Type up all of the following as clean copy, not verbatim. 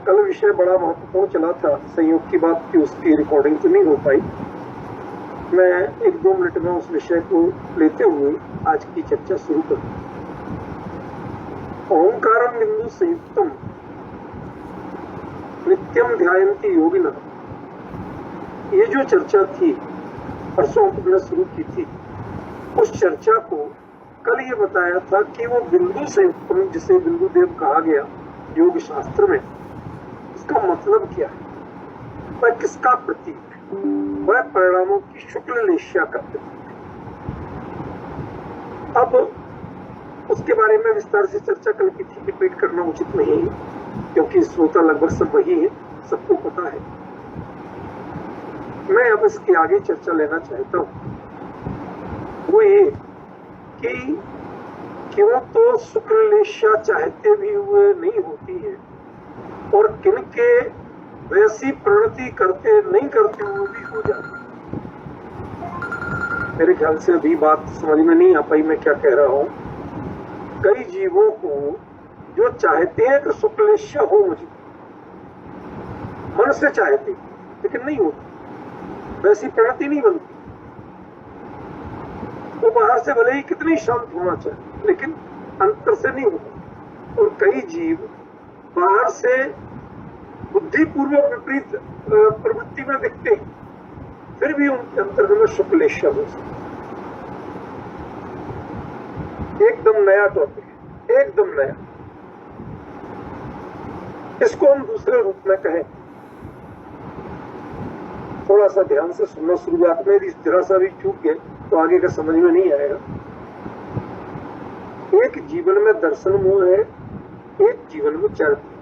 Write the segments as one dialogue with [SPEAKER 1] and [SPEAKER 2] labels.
[SPEAKER 1] कल विषय बड़ा महत्वपूर्ण चला था, संयोग की बात कि उसकी रिकॉर्डिंग तो नहीं हो पाई। मैं 1-2 मिनट में उस विषय को लेते हुए आज की चर्चा शुरू करूं। ओंकारम बिंदु संयुक्तम नित्यम ध्यायन्ति योगिनः, ये जो चर्चा थी परसों हमने शुरू की थी, उस चर्चा को कल ये बताया था कि वो बिंदु संयुक्तम जिसे बिंदु देव कहा गया योग शास्त्र में, इसका मतलब क्या है, वह किसका प्रतीक है? वह परिणामों की शुक्ल लेश्या का प्रतीक है। अब उसके बारे में विस्तार से चर्चा कल की थी, रिपीट करना उचित नहीं है क्योंकि श्रोता लगभग सब वही है, सबको पता है। मैं अब इसके आगे चर्चा लेना चाहता हूं। वो ये कि क्यों तो शुक्ल लेश्या चाहते भी हुए नहीं होती है और किनके वैसी प्रणति करते नहीं करते हुए भी हो जाती। मेरे ख्याल से अभी बात समझ में नहीं आ पाई मैं क्या कह रहा हूं। कई जीवों को जो चाहते हैं कि शुक्लेश्या हो, मुझे मन से चाहते लेकिन नहीं होती, वैसी प्रणति नहीं बनती। वो बाहर से भले ही कितनी शांत होना चाहिए लेकिन अंतर से नहीं होता। और कई जीव बाहर से बुद्धिपूर्वक विपरीत प्रवृत्ति में दिखते हैं, फिर भी उनके अंतर्गत में शुक्लेश्या हो सकती। एकदम नया टॉपिक है, एकदम नया। इसको हम दूसरे रूप में कहें, थोड़ा सा ध्यान से सुनना। शुरुआत में यदि जरा सा भी चूक गए तो आगे का समझ में नहीं आएगा। एक जीवन में दर्शन मोह है, एक जीवन में चरित्र।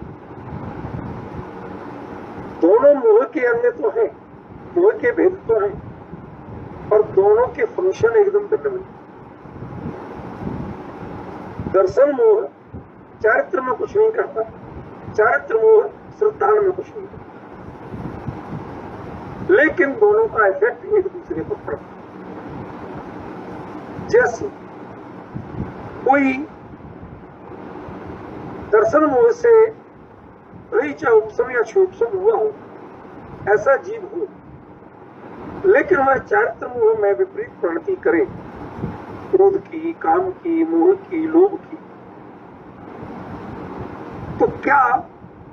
[SPEAKER 1] दोनों मोह के अंग तो हैं, मोह के भेद तो हैं, और दोनों के फंक्शन एकदम भिन्न। दर्शन मोह चारित्र में कुछ नहीं करता, चारित्र मोह श्रद्धा में कुछ नहीं करता, लेकिन दोनों का इफेक्ट एक दूसरे पर पड़ता है। जैसे कोई दर्शन मोह से रही चाहे उपशम या क्षोभशम हुआ हो, ऐसा जीव हो, लेकिन वह चारित्र मोह में विपरीत प्रणति करे, क्रोध की, काम की, मोह की, लोभ की, तो क्या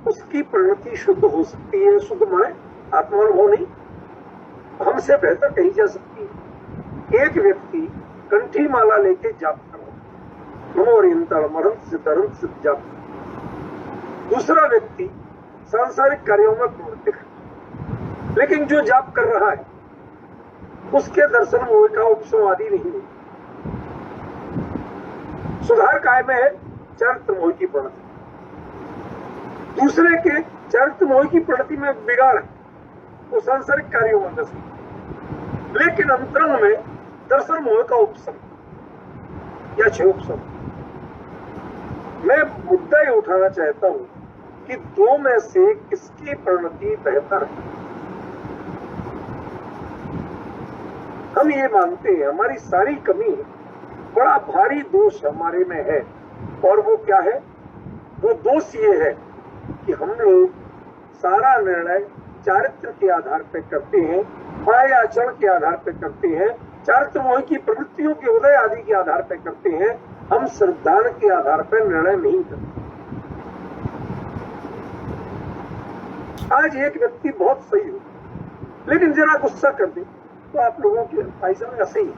[SPEAKER 1] उसकी प्रणति शुद्ध हो सकती है? शुद्ध माने आत्मानुभव नहीं, हमसे बेहतर कही जा सकती है। एक व्यक्ति कंठी माला लेके जाप कर रहा, नमो जाप। दूसरा व्यक्ति सांसारिक कार्यों में प्रवृत्त है, लेकिन जो जाप कर रहा है उसके दर्शन मोह का उपशम आदि नहीं है। सुधार काय में है चरित्र मोह की प्रणति, दूसरे के चरित्र मोह की प्रणति में बिगाड़ है, वो सांसारिक कार्यों में दर्शन, लेकिन अंतरंग में दर्शन मोह का उपशम या क्षोभशम। मैं मुद्दा ये उठाना चाहता हूं कि दो में से किसकी प्रणति बेहतर है। हम ये मानते हैं हमारी सारी कमी है, बड़ा भारी दोष हमारे में है, और वो क्या है? वो दोष ये है कि हम लोग सारा निर्णय चारित्र के आधार पर करते हैं, माया आचरण के आधार पर करते हैं, चारित्र मोह की प्रवृत्तियों के उदय आदि के आधार पर करते हैं। हम श्रद्धा के आधार पर निर्णय नहीं करते। आज एक व्यक्ति बहुत सही हो, लेकिन जरा गुस्सा कर दे तो आप लोगों के ऐसा में ऐसे ही है।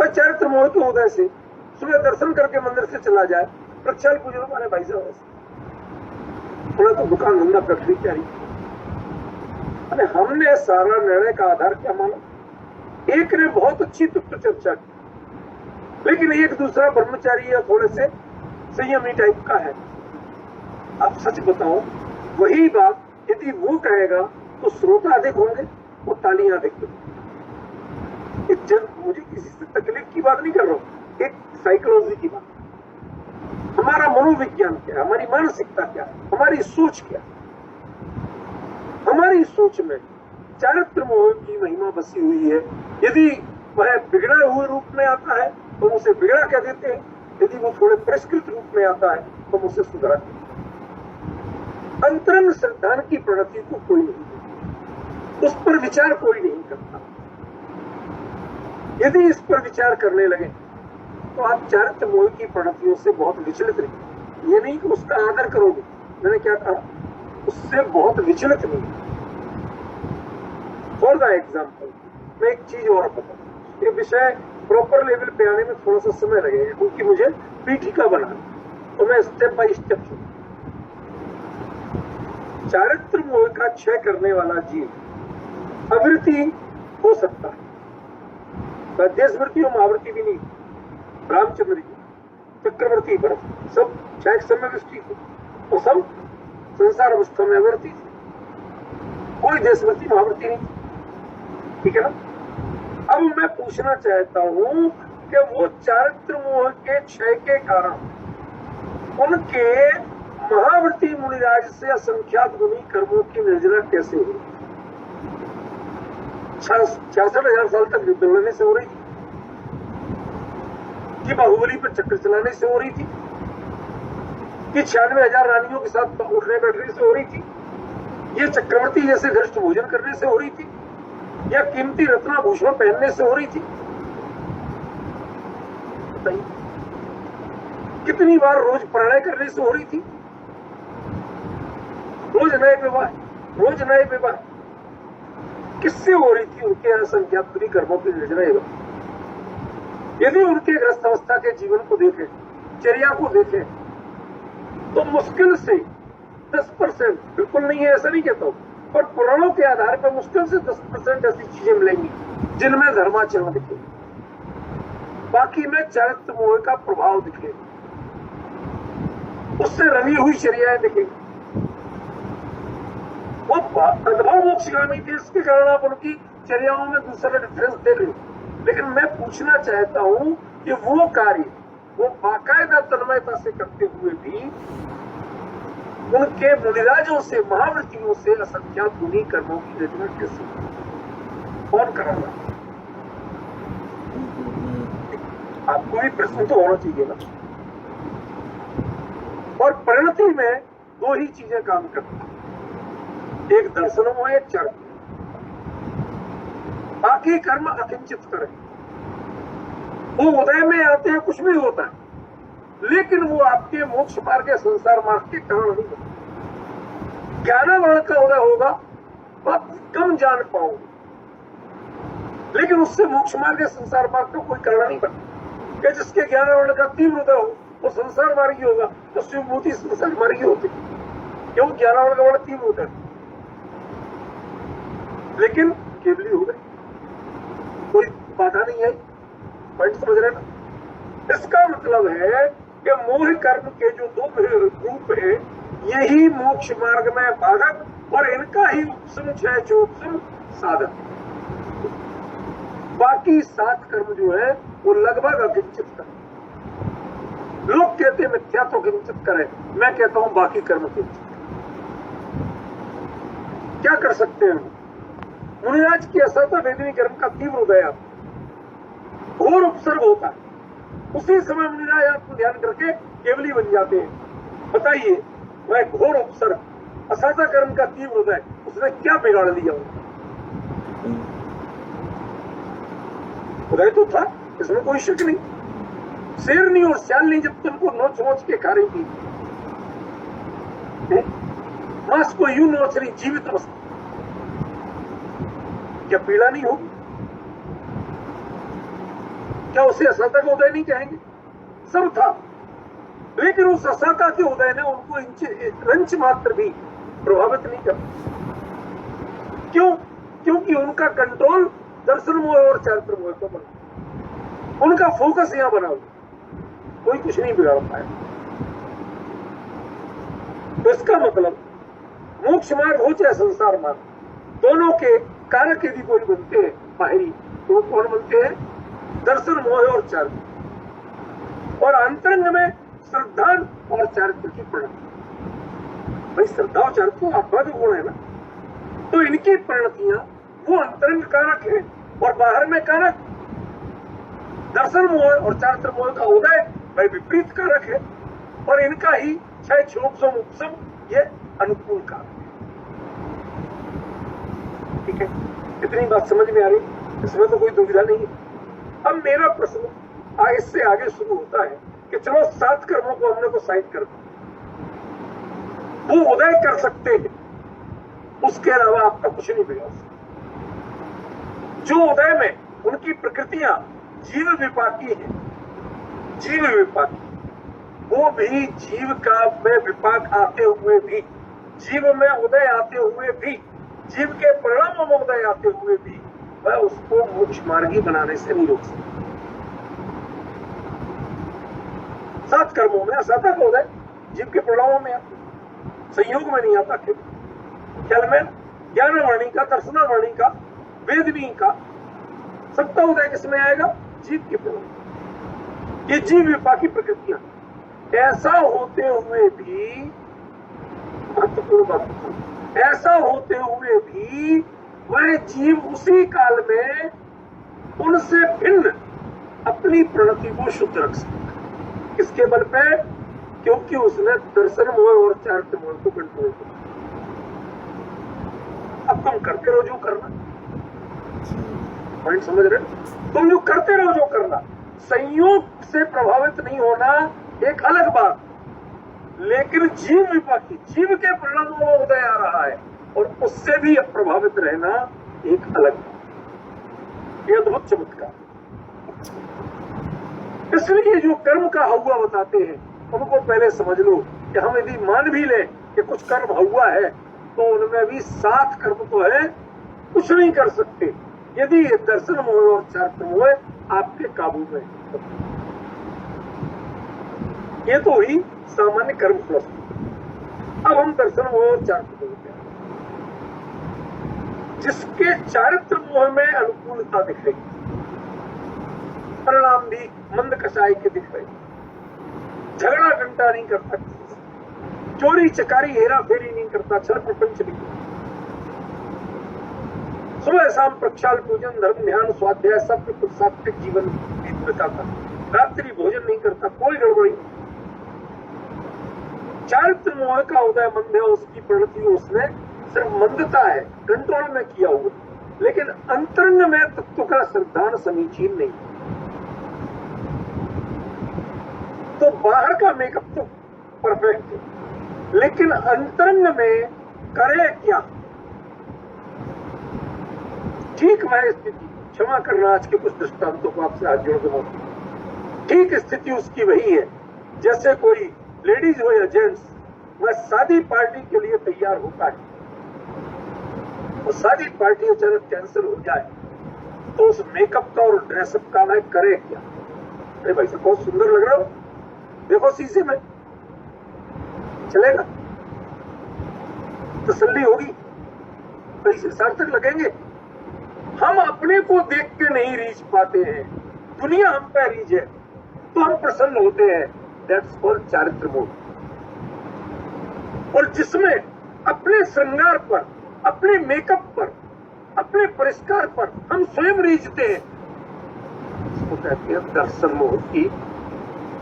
[SPEAKER 1] चरित्र मोह के उदय से सुबह दर्शन करके मंदिर से चला जाए, प्रक्षाल पूजन वाले भाई साहब ऐसे थोड़ा तो दुकान धंधा प्रकृति क्या रही। अरे हमने सारा निर्णय का आधार क्या माना? एक ने बहुत अच्छी तत्व चर्चा की, लेकिन एक दूसरा ब्रह्मचारी या थोड़े से संयमी टाइप का है। अब सच बताओ, वही बात यदि वो कहेगा तो श्रोता अधिक होंगे, वो तालियां अधिक होंगी। मुझे किसी से तकलीफ की बात नहीं कर रहा हूं, एक साइकोलॉजी की बात। हमारा मनोविज्ञान क्या है, हमारी मानसिकता क्या है, हमारी सोच क्या है। हमारी सोच में चारित्र मोह की महिमा बसी हुई है। यदि वह बिगड़ा हुए रूप में आता है तो उसे बिगड़ा कह देते हैं, यदि वो थोड़े परिष्कृत रूप में आता है तो उसे सुधार। अंतरंग श्रद्धा की प्रणति को कोई नहीं, उस पर विचार कोई नहीं करता। यदि इस पर विचार करने लगे तो आप चारित्र मोह की प्रणतियों से बहुत विचलित नहीं। ये नहीं कि उसका आदर करोगे, मैंने क्या कहा, उससे बहुत विचलित नहीं। फॉर द एग्जाम्पल मैं एक चीज और बताऊं, ये विषय प्रॉपर लेवल पे आने में थोड़ा सा समय लगेगा क्योंकि मुझे पीठिका बनाना, तो मैं स्टेप बाय स्टेप चलूं। चारित्र मोह का क्षय करने वाला जीव आवृत्ति हो सकता है, स्मृति और महावृत्ति भी नहीं। रामचंद्र जी, चक्रवर्ती पर सब क्षय समय दृष्टि थी, वो सब संसार अवस्था में अवर्ती थी, कोई देशवृत्ति महावृत्ति नहीं, ठीक है ना। अब मैं पूछना चाहता हूं कि वो चारित्र मोह के क्षय के कारण उनके महावृत्ति मुनिराज से असंख्यात गुणी कर्मों की निर्जना कैसे हुई? 66,000 साल तक युद्ध लड़ने से हो रही थी, कि बाहुबली पर चक्कर चलाने से हो रही थी, कि 96,000 रानियों के साथ उठने बैठने से हो रही थी, ये चक्रवर्ती जैसे घृष्ट भोजन करने से हो रही थी, या कीमती रत्नाभूषण पहनने से हो रही थी? बताइए, कितनी बार रोज प्रणय करने से हो रही थी? रोज नए विवाह, रोज नए विवाह किससे हो रही थी? उनके असंख्यात बुरी कर्मों की निर्जना। यदि उनके ग्रस्त अवस्था के जीवन को देखें, चर्या को देखें, तो मुश्किल से 10%, बिल्कुल नहीं है ऐसा नहीं कहता हूं, पर पुराणों के आधार पर मुश्किल से 10% ऐसी चीजें मिलेंगी जिनमें धर्माचरण दिखे, बाकी में चारित्र मोह का प्रभाव दिखे, उससे रंगी हुई चर्याएं दिखेंगी। वो अद्भुत मोक्षगामी थे, इसके कारण आप उनकी चर्याओं में दूसरा डिफरेंस देख लो। लेकिन मैं पूछना चाहता हूं कि वो कार्य वो बाकायदा तन्मयता से करते हुए भी उनके मुनिराजों से, महावृत्तियों से असंख्यात गुणी कर्मों की रचना कैसे कौन कराना? आपको भी प्रश्न तो होना चाहिए ना। और परिणति में दो ही चीजें काम करती हैं, एक दर्शन मोह, एक चरण। बाकी कर्म अकिंचित करें, वो उदय में आते हैं, कुछ भी होता है, लेकिन वो आपके मोक्ष मार्ग या संसार मार्ग के कारण नहीं होता। ज्ञानावरण का उदय होगा तो आप कम जान पाओगे, लेकिन उससे मोक्ष मार्ग या संसार मार्ग का कोई कारण नहीं बनता। कि जिसके ज्ञानावरण का तीव्र उदय हो वो संसार मार्गी होगा, तो शिवभूति संसार मार्गी होती, क्यों? ज्ञानावरण का बड़ा तीव्र उदय, लेकिन केवली हो गई, कोई बाधा नहीं आई। पॉइंट समझ रहे ना? इसका मतलब है कि मोह कर्म के जो दो रूप है, यही मोक्ष मार्ग में बाधक और इनका ही उपशम क्षय चोपशम साधक। बाकी 7 कर्म जो है वो लगभग अकिंचित कर्म। लोग कहते हैं मिथ्या तो किंचित करें, मैं कहता हूं बाकी कर्म किंचित। क्या कर सकते हैं? मुनिराज की असरता वेदनी कर्म का तीव्र उदय आता, घोर उपसर्ग होता है, उसी समय मुनिराज आपको ध्यान करके केवली बन जाते हैं। बताइए, वह घोर उपसर्ग असाधा कर्म का तीव्र उदय, उसने क्या बिगाड़ लिया? उदय तो था, इसमें कोई शक नहीं। शेरनी और श्यालनी जब तुमको नोच नोच के खा रही थी, मांस को यूं नोच रही जीवित अवस्था, क्या पीड़ा नहीं होगी? क्या उसे असलता का उदय नहीं कहेंगे? सब था, लेकिन उस असलता के उदय ने उनको रंच मात्र भी प्रभावित नहीं कर। क्यों? क्योंकि उनका कंट्रोल दर्शन मोह और चारित्र मोह पर बना, उनका फोकस यहां बना हुआ, कोई कुछ नहीं बिगाड़ पाया। तो इसका मतलब मोक्ष मार्ग हो चाहे संसार मार्ग, दोनों के कारक यदि कोई बनते हैं बाहरी, तो वो कौन बनते हैं? दर्शन मोह और चारित्र। और अंतरंग में श्रद्धा और चारित्र की परिणति। भाई श्रद्धा और चारित्र आत्मा जो गुण है ना, तो इनकी परिणतियां वो अंतरंग कारक है और बाहर में कारक। दर्शन मोह और चारित्र मोह का उदय भाई विपरीत कारक है, और इनका ही क्षय क्षोभसम उपसम, ये अनुकूल काल है। ठीक है, इतनी बात समझ में आ रही, इसमें तो कोई दुविधा नहीं है। अब मेरा प्रश्न आगे से आगे शुरू होता है कि चलो 7 कर्मों को हमने तो साइड कर दिया, वो उदय कर सकते हैं, उसके अलावा आपका कुछ नहीं बिगड़ सकता। जो उदय में उनकी प्रकृतियां जीव विपाकी है, जीव विपाकी, वो भी जीव का में विपाक आते हुए भी, जीव में उदय आते हुए भी, जीव के परिणामों में उदय आते हुए भी वह उसको मोक्ष मार्गी बनाने से नहीं रोक सकता। 7 कर्मों में असता का उदय जीव के परिणामों में आता, संयोग में नहीं आता। ख्याल में ज्ञानवाणी का, दर्शनावाणी का, वेदनी का सबका उदय किसमें आएगा? जीव के परिणाम। ये जीव विपाकी प्रकृतियां, ऐसा होते हुए भी, महत्वपूर्ण बात, ऐसा होते हुए भी वह जीव उसी काल में उनसे भिन्न अपनी प्रणति को शुद्ध रख सकता। किसके बल पे? क्योंकि उसने दर्शन मोह और चारित्र मोह को कंट्रोल किया। अब तुम करते रहो जो करना, पॉइंट समझ रहे? तुम जो करते रहो जो करना, संयोग से प्रभावित नहीं होना एक अलग बात, लेकिन जीव विपाकी, जीव के परिणामों में उदय आ रहा है और उससे भी प्रभावित रहना एक अलग बात। ये अद्भुत चमत्कार। इसलिए जो कर्म का हुआ बताते हैं उनको पहले समझ लो कि हम यदि मान भी ले कि कुछ कर्म हुआ है तो उनमें भी 7 कर्म तो है, कुछ नहीं कर सकते यदि ये दर्शन मोह और चारित्र मोह आपके काबू में। ये तो हुई सामान्य कर्म फिलॉसफी। अब हम दर्शन मोह और चारित्र मोह, जिसके चारित्र मोह में अनुकूलता दिख रही, परिणाम भी मंद कसाई के दिख रहे, झगड़ा घंटा नहीं करता, चोरी चकारी हेरा फेरी नहीं करता, छल प्रपंच नहीं करता, सुबह शाम प्रक्षाल पूजन धर्म ध्यान स्वाध्याय सब कुछ सात्विक जीवन बिताता, रात्रि भोजन नहीं करता, कोई गड़बड़ी नहीं। चारित्र मोह का उदय मंद है, उसकी प्रवृत्ति उसने सिर्फ मंदता है, कंट्रोल में किया हुआ, लेकिन अंतरंग में तत्व का श्रद्धान समीचीन नहीं। तो बाहर का मेकअप तो परफेक्ट है, लेकिन अंतरंग में करे क्या? ठीक मैं स्थिति, क्षमा करना आज के कुछ दृष्टांतों को आपसे आज जोड़ दूंगा। ठीक स्थिति उसकी वही है जैसे कोई लेडीज हो या जेंट्स, वह शादी पार्टी के लिए तैयार होता है, और शादी पार्टी अचानक कैंसिल हो जाए तो उस मेकअप का और ड्रेसअप का वह करे क्या? अरे भाई साहब बहुत सुंदर लग रहा हो, देखो शीशे में, चलेगा? तसल्ली होगी, पैसे सार्थक लगेंगे। हम अपने को देख के नहीं रीझ पाते हैं, दुनिया हम पे रीझे तो हम प्रसन्न होते हैं। दैट्स कॉल्ड चारित्र मोह। और जिसमें अपने श्रृंगार पर, अपने मेकअप पर, अपने परिष्कार पर हम स्वयं रीझते हैं, इसको कहते हैं दर्शन मोह की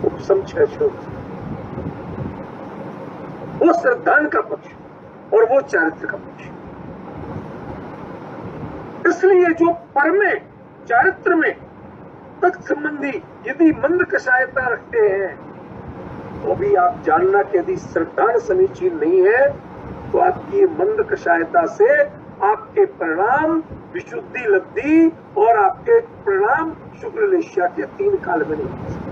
[SPEAKER 1] उपशम क्षय क्षोभ। वो श्रद्धान का पक्ष और वो चारित्र का पक्ष। इसलिए जो पर में, चारित्र में तक संबंधी यदि मंद कषायता रखते हैं तो भी आप जानना कि यदि श्रद्धान समीचीन नहीं है तो आपकी मंद कषायता से आपके परिणाम विशुद्धि लब्धि और आपके परिणाम शुक्र लेश्या के 3 काल में नहीं हो सकते।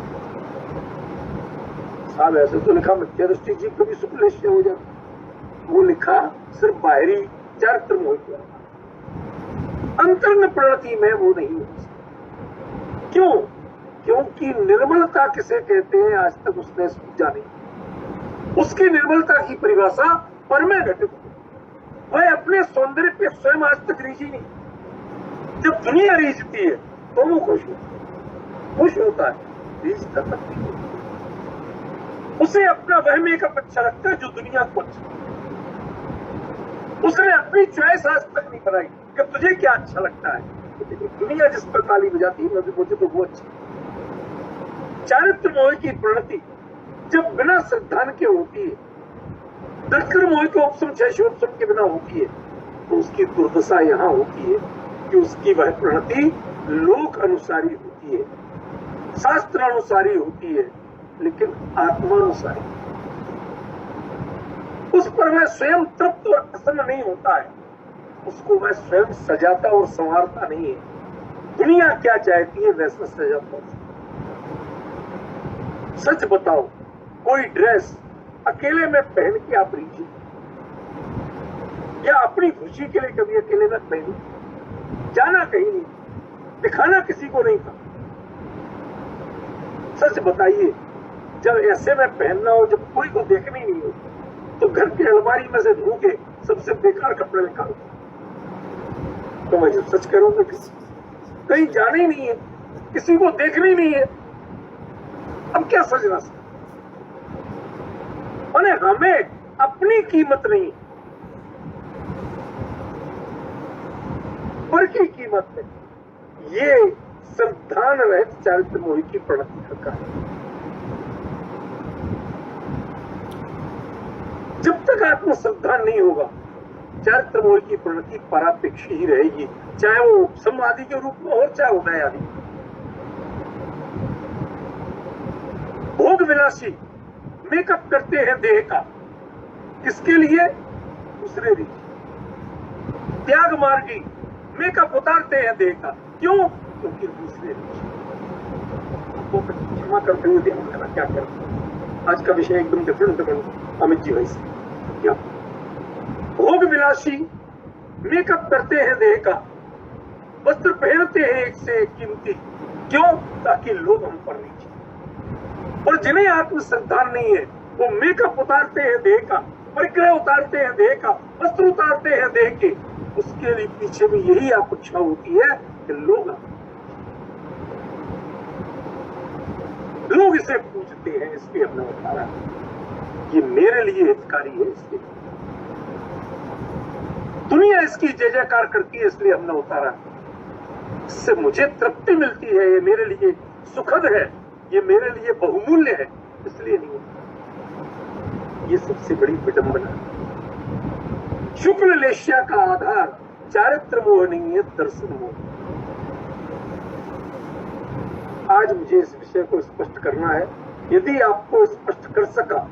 [SPEAKER 1] साहब ऐसे तो लिखा मिथ्या दृष्टि जीव कभी शुक्ल लेश्य हो जाता, वो लिखा सिर्फ बाहरी चारित्र मोह किया, अंतरंग प्रवृत्ति में वो नहीं हो सकता। क्यों? क्योंकि निर्मलता किसे कहते हैं आज तक उसने समझा नहीं। उसकी निर्मलता की परिभाषा पर में घटित, वह अपने सौंदर्य पे स्वयं आज तक रीझी नहीं। जब दुनिया रीझती है तो वो खुश होता है, रीझता तक नहीं। उसे अपना वह मेकअप अच्छा लगता है जो दुनिया को अच्छा लगता है। उसने अपनी चॉइस आज तक नहीं बनाई कि तुझे क्या अच्छा लगता है, दुनिया जिस पर ताली बजाती है मुझे तो वो अच्छा। चारित्र मोह की प्रवृत्ति जब बिना श्रद्धान के होती है, दर्शन मोह के उपशम क्षयशोपशम के बिना होती है, तो उसकी दुर्दशा यहां होती है कि उसकी वह प्रणति लोक अनुसारी होती है, शास्त्रानुसारी होती है, लेकिन आत्मानुसारी। उस पर वह स्वयं तृप्त और प्रसन्न नहीं होता है, उसको वह स्वयं सजाता और संवारता नहीं है। दुनिया क्या चाहती है वैसा सजाता है। सच बताओ, कोई ड्रेस अकेले में पहन के आप लीजिए, या अपनी खुशी के लिए कभी अकेले में पहनी, जाना कहीं नहीं, दिखाना किसी को नहीं था। सच बताइए, जब ऐसे में पहनना हो, जब कोई को देखनी नहीं हो, तो घर की अलमारी में से ढूंढ के सबसे बेकार कपड़े निकालो। तो मैं जब सच करूंगा, कहीं जाना ही नहीं है, किसी को देखना ही नहीं है, अब क्या सजना सकते? माने हमें अपनी कीमत नहीं, पर की कीमत है। ये संतान रहित चारित्र मोह की प्रणति का है। जब तक आत्मसंधान नहीं होगा, चारित्र मोह की प्रणति परापेक्ष ही रहेगी, चाहे वो उपशम आदि के रूप में हो, चाहे उदय आदि। भोग विलासी मेकअप करते हैं देह का, किसके लिए? दूसरे लिए। त्याग मार्गी मेकअप उतारते हैं देह का, क्यों? क्योंकि दूसरे लिए। आपको क्षमा करते हुए ध्यान देना, क्या करते? आज का विषय एकदम डिफरेंट अमित जी भाई से। क्या भोग विलासी मेकअप करते हैं देह का, वस्त्र पहनते हैं एक से एक कीमती, क्यों? ताकि लोग हम पर नीचे। और जिन्हें आत्मसंधान नहीं है, वो मेकअप उतारते हैं देह का, परिग्रह उतारते हैं देह का, वस्त्र उतारते हैं देह के। उसके लिए पीछे में यही अपेक्षा होती है कि लोग इसे पूजते हैं, इसलिए हमने उतारा, ये मेरे लिए हितकारी है, इसलिए दुनिया इसकी जय जयकार करती है, इसलिए हमने उतारा। इससे मुझे तृप्ति मिलती है, ये मेरे लिए सुखद है, ये मेरे लिए बहुमूल्य है, इसलिए नहीं होता। ये सबसे बड़ी विडंबना है। शुक्ल लेश्या का आधार चारित्र मोह नहीं है, दर्शन मोह। आज मुझे इस विषय को स्पष्ट करना है। यदि आपको स्पष्ट कर सका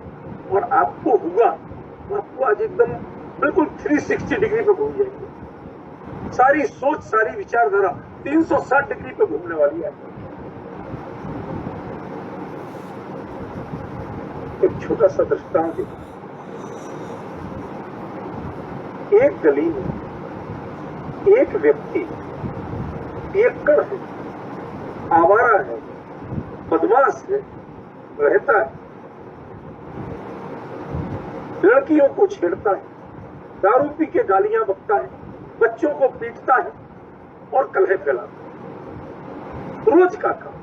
[SPEAKER 1] और आपको हुआ, तो आपको आज एकदम बिल्कुल 360 डिग्री पे घूम जाएंगे। सारी सोच, सारी विचारधारा 360 डिग्री पे घूमने वाली है। एक छोटा सा दृष्टांत, एक गली में एक व्यक्ति पियक्कड़ है, आवारा है, बदमाश है, रहता है, लड़कियों को छेड़ता है, दारू पी के गालियां बकता है, बच्चों को पीटता है और कलह फैलाता है। रोज का काम।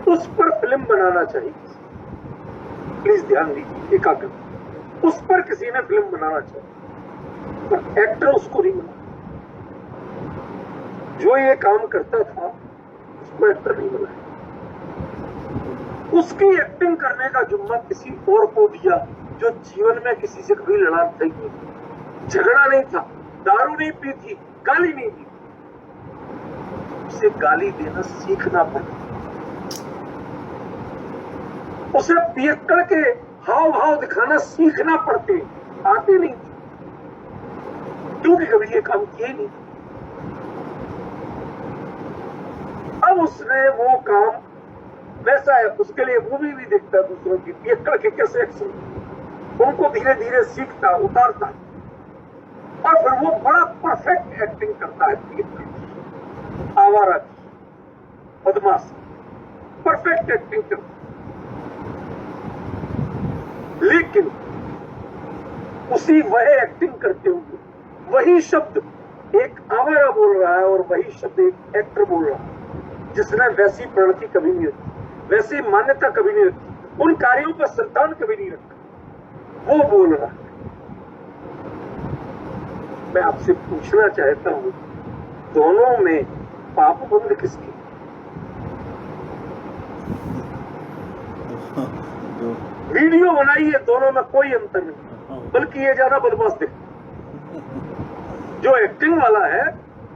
[SPEAKER 1] उस पर फिल्म बनाना चाहिए। प्लीज ध्यान दीजिए, एकाग्र। उस पर किसी ने फिल्म बनाना चाहिए, पर एक्टर उसको नहीं बना। जो ये काम करता था उसको एक्टर नहीं बनाया। उसकी एक्टिंग करने का जुम्मा किसी और को दिया, जो जीवन में किसी से कभी लड़ा नहीं, झगड़ा नहीं था, दारू नहीं पी थी, गाली नहीं दी। उसे गाली देना सीखना पड़ा। उसे पियक्कड़ के हाव भाव दिखाना सीखना पड़ते, आते नहीं थे, क्योंकि कभी ये काम किए नहीं। अब उसने वो काम वैसा है, उसके लिए मूवी भी देखता है दूसरों की, पियक्कड़ के कैसे एक्शन, उनको धीरे धीरे सीखता, उतारता, और फिर वो बड़ा परफेक्ट एक्टिंग करता है। पियक्कड़, आवारा, बदमाश, परफेक्ट एक्टिंग करता। लेकिन उसी वह एक्टिंग करते हुए वही शब्द एक आवारा बोल रहा है और वही शब्द एक एक्टर बोल रहा है, जिसने वैसी प्रणति कभी नहीं रखी, वैसी मान्यता कभी नहीं रखी, उन कार्यों पर श्रद्धान कभी नहीं रखा, वो बोल रहा है। मैं आपसे पूछना चाहता हूं, दोनों में पाप बंद किसकी? वीडियो बनाई है, दोनों में कोई अंतर नहीं, बल्कि ये ज्यादा बदमाश दिखता जो एक्टिंग वाला है,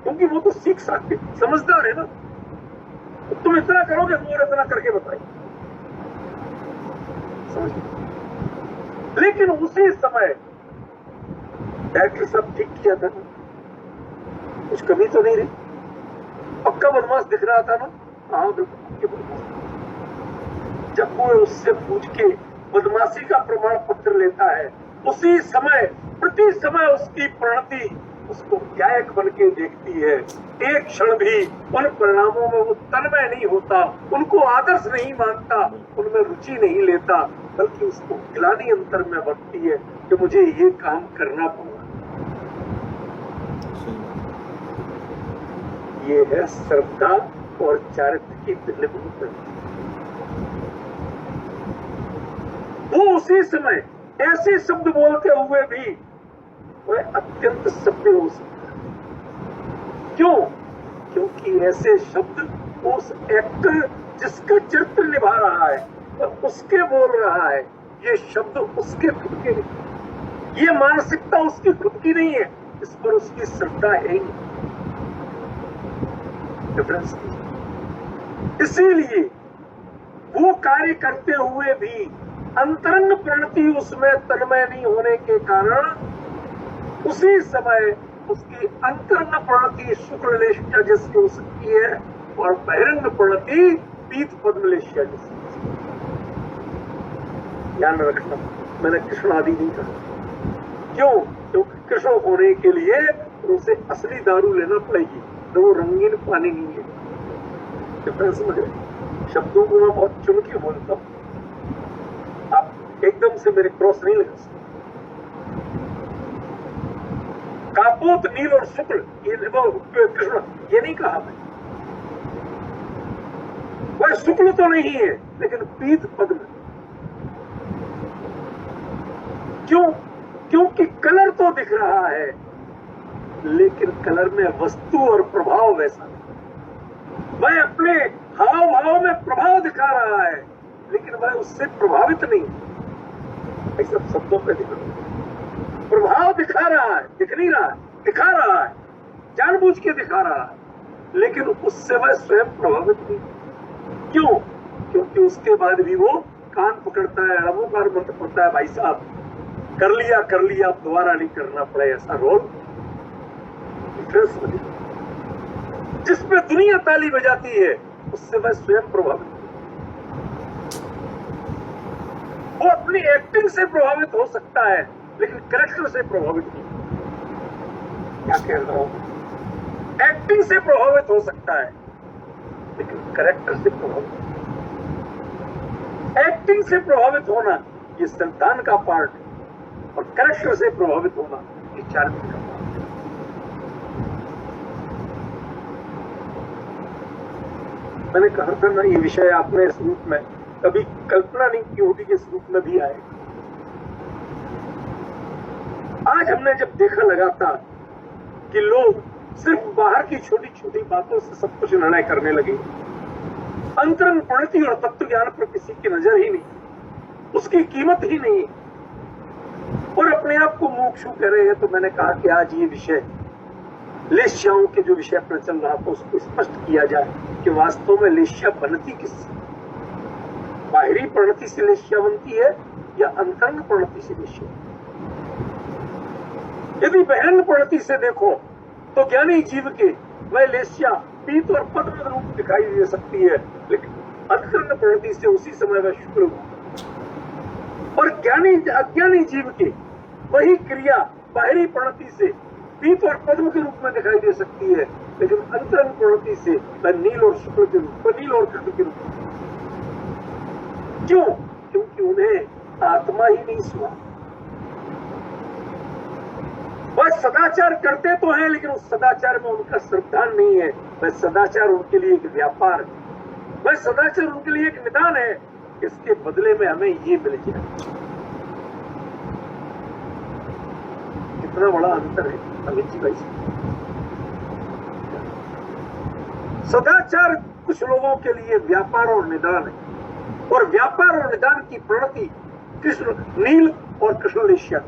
[SPEAKER 1] क्योंकि वो तो सीख सकते, समझदार है ना। तो तुम इतना करोगे, वो इतना करके बताइए, समझ। लेकिन उसी समय डॉक्टर साहब ठीक किया था ना, कुछ कमी तो नहीं रही, पक्का बदमाश दिख रहा था ना। हाँ बिल्कुल बदमाश। जब वो उससे पूछ के बदमाशी का प्रमाण पत्र लेता है, उसी समय प्रति समय उसकी प्रणति उसको गायक बन के देखती है। एक क्षण भी उन परिणामों में वो तन्मय नहीं होता, उनको आदर्श नहीं मानता, उनमें रुचि नहीं लेता, बल्कि उसको ग्लानि अंतर में बढ़ती है कि मुझे ये काम करना पड़ा। ये है श्रद्धा और चारित्र की फिल्म। वो उसी समय ऐसे शब्द बोलते हुए भी वह अत्यंत सभ्य हो सकता है। क्यों? क्योंकि ऐसे शब्द उस एक्टर जिसका चरित्र निभा रहा है और उसके बोल रहा है, ये शब्द उसके खुद के नहीं, ये मानसिकता उसकी खुद की नहीं है, इस पर उसकी श्रद्धा है ही नहीं। डिफरेंस। इसीलिए वो कार्य करते हुए भी अंतरंग प्रणति उसमें तन्मय नहीं होने के कारण उसी समय उसकी अंतरंग प्रणति शुक्र लेशिया जैसी हो सकती है और बहिरंग प्रणति पीत पद्म लेशिया जैसी। ध्यान रखना, मैंने कृष्ण आदि नहीं कहा। क्यों? क्योंकि कृष्ण होने के लिए उसे असली दारू लेना पड़ेगी, तो वो रंगीन पानी नहीं है। डिफरेंस समझ रहे? शब्दों को मैं बहुत चुन के बोलता हूं, आप एकदम से मेरे क्रॉस नहीं लगा सकते। कापोत नील और शुक्ल, ये कृष्ण, ये नहीं कहा मैं। वह शुक्ल तो नहीं है, लेकिन पीत पद्म। क्यों? क्योंकि कलर तो दिख रहा है, लेकिन कलर में वस्तु और प्रभाव वैसा नहीं। वह अपने हाव भाव में प्रभाव दिखा रहा है, लेकिन वह उससे प्रभावित नहीं। ऐसा शब्दों पे दिख रहा है, प्रभाव दिखा रहा है, दिख नहीं रहा है, दिखा रहा है, जानबूझ के दिखा रहा है, लेकिन उससे वह स्वयं प्रभावित नहीं। क्यों? क्योंकि उसके बाद भी वो कान पकड़ता है, अड़बोकार मंत्र पड़ता है, भाई साहब कर लिया, अब दोबारा नहीं करना पड़े ऐसा रोल। जिसमें दुनिया ताली बजाती है, उससे वह स्वयं प्रभावित। वो अपनी एक्टिंग से प्रभावित हो सकता है, लेकिन कैरेक्टर से प्रभावित नहीं। क्या कह रहा हूं? एक्टिंग से प्रभावित हो सकता है, लेकिन कैरेक्टर से प्रभावित। एक्टिंग से प्रभावित होना ये संतान का पार्ट, और कैरेक्टर से प्रभावित होना ये चारित्र का पार्ट। मैंने कहा था ना, ये विषय आपने इस रूप में कभी कल्पना नहीं की होगी कि इस रूप में भी आए। आज हमने जब देखा लगातार कि लोग सिर्फ बाहर की छोटी छोटी बातों से सब कुछ निर्णय करने लगे, अंतरंग प्रणति और तत्व ज्ञान पर किसी की नजर ही नहीं, उसकी कीमत ही नहीं, और अपने आप को मोक्षु कह रहे हैं। तो मैंने कहा कि आज ये विषय लेश्याओं के जो विषय पर चल रहा था उसको स्पष्ट किया जाए कि वास्तव में लेश्या बनती किससे? बाहरी प्रणति से लेश्या बनती है या अंतरंग प्रणति से लेश्या? यदि बहिरंग प्रणति से देखो तो ज्ञानी जीव के वह लेश्या पीत और पद्म रूप दिखाई दे सकती है, लेकिन अंतरंग प्रणति से उसी समय वह शुक्र और ज्ञानी अज्ञानी जीव के वही क्रिया बाहरी प्रणति से पीत और पद्म के रूप में दिखाई दे सकती है, लेकिन अंतरंग प्रणति से वह नील और शुक्ल के रूप में, नील और कृष्ण के रूप में। क्यों? क्योंकि उन्हें आत्मा ही नहीं सुना। वह सदाचार करते तो हैं, लेकिन उस सदाचार में उनका श्रद्धा नहीं है। वह सदाचार उनके लिए एक व्यापार है, वह सदाचार उनके लिए एक निदान है, इसके बदले में हमें ये मिल जाए। कितना बड़ा अंतर है अमित जी भाई। सदाचार कुछ लोगों के लिए व्यापार और निदान है, और व्यापार और निदान की प्रणति कृष्ण नील और कृष्णलेश्या।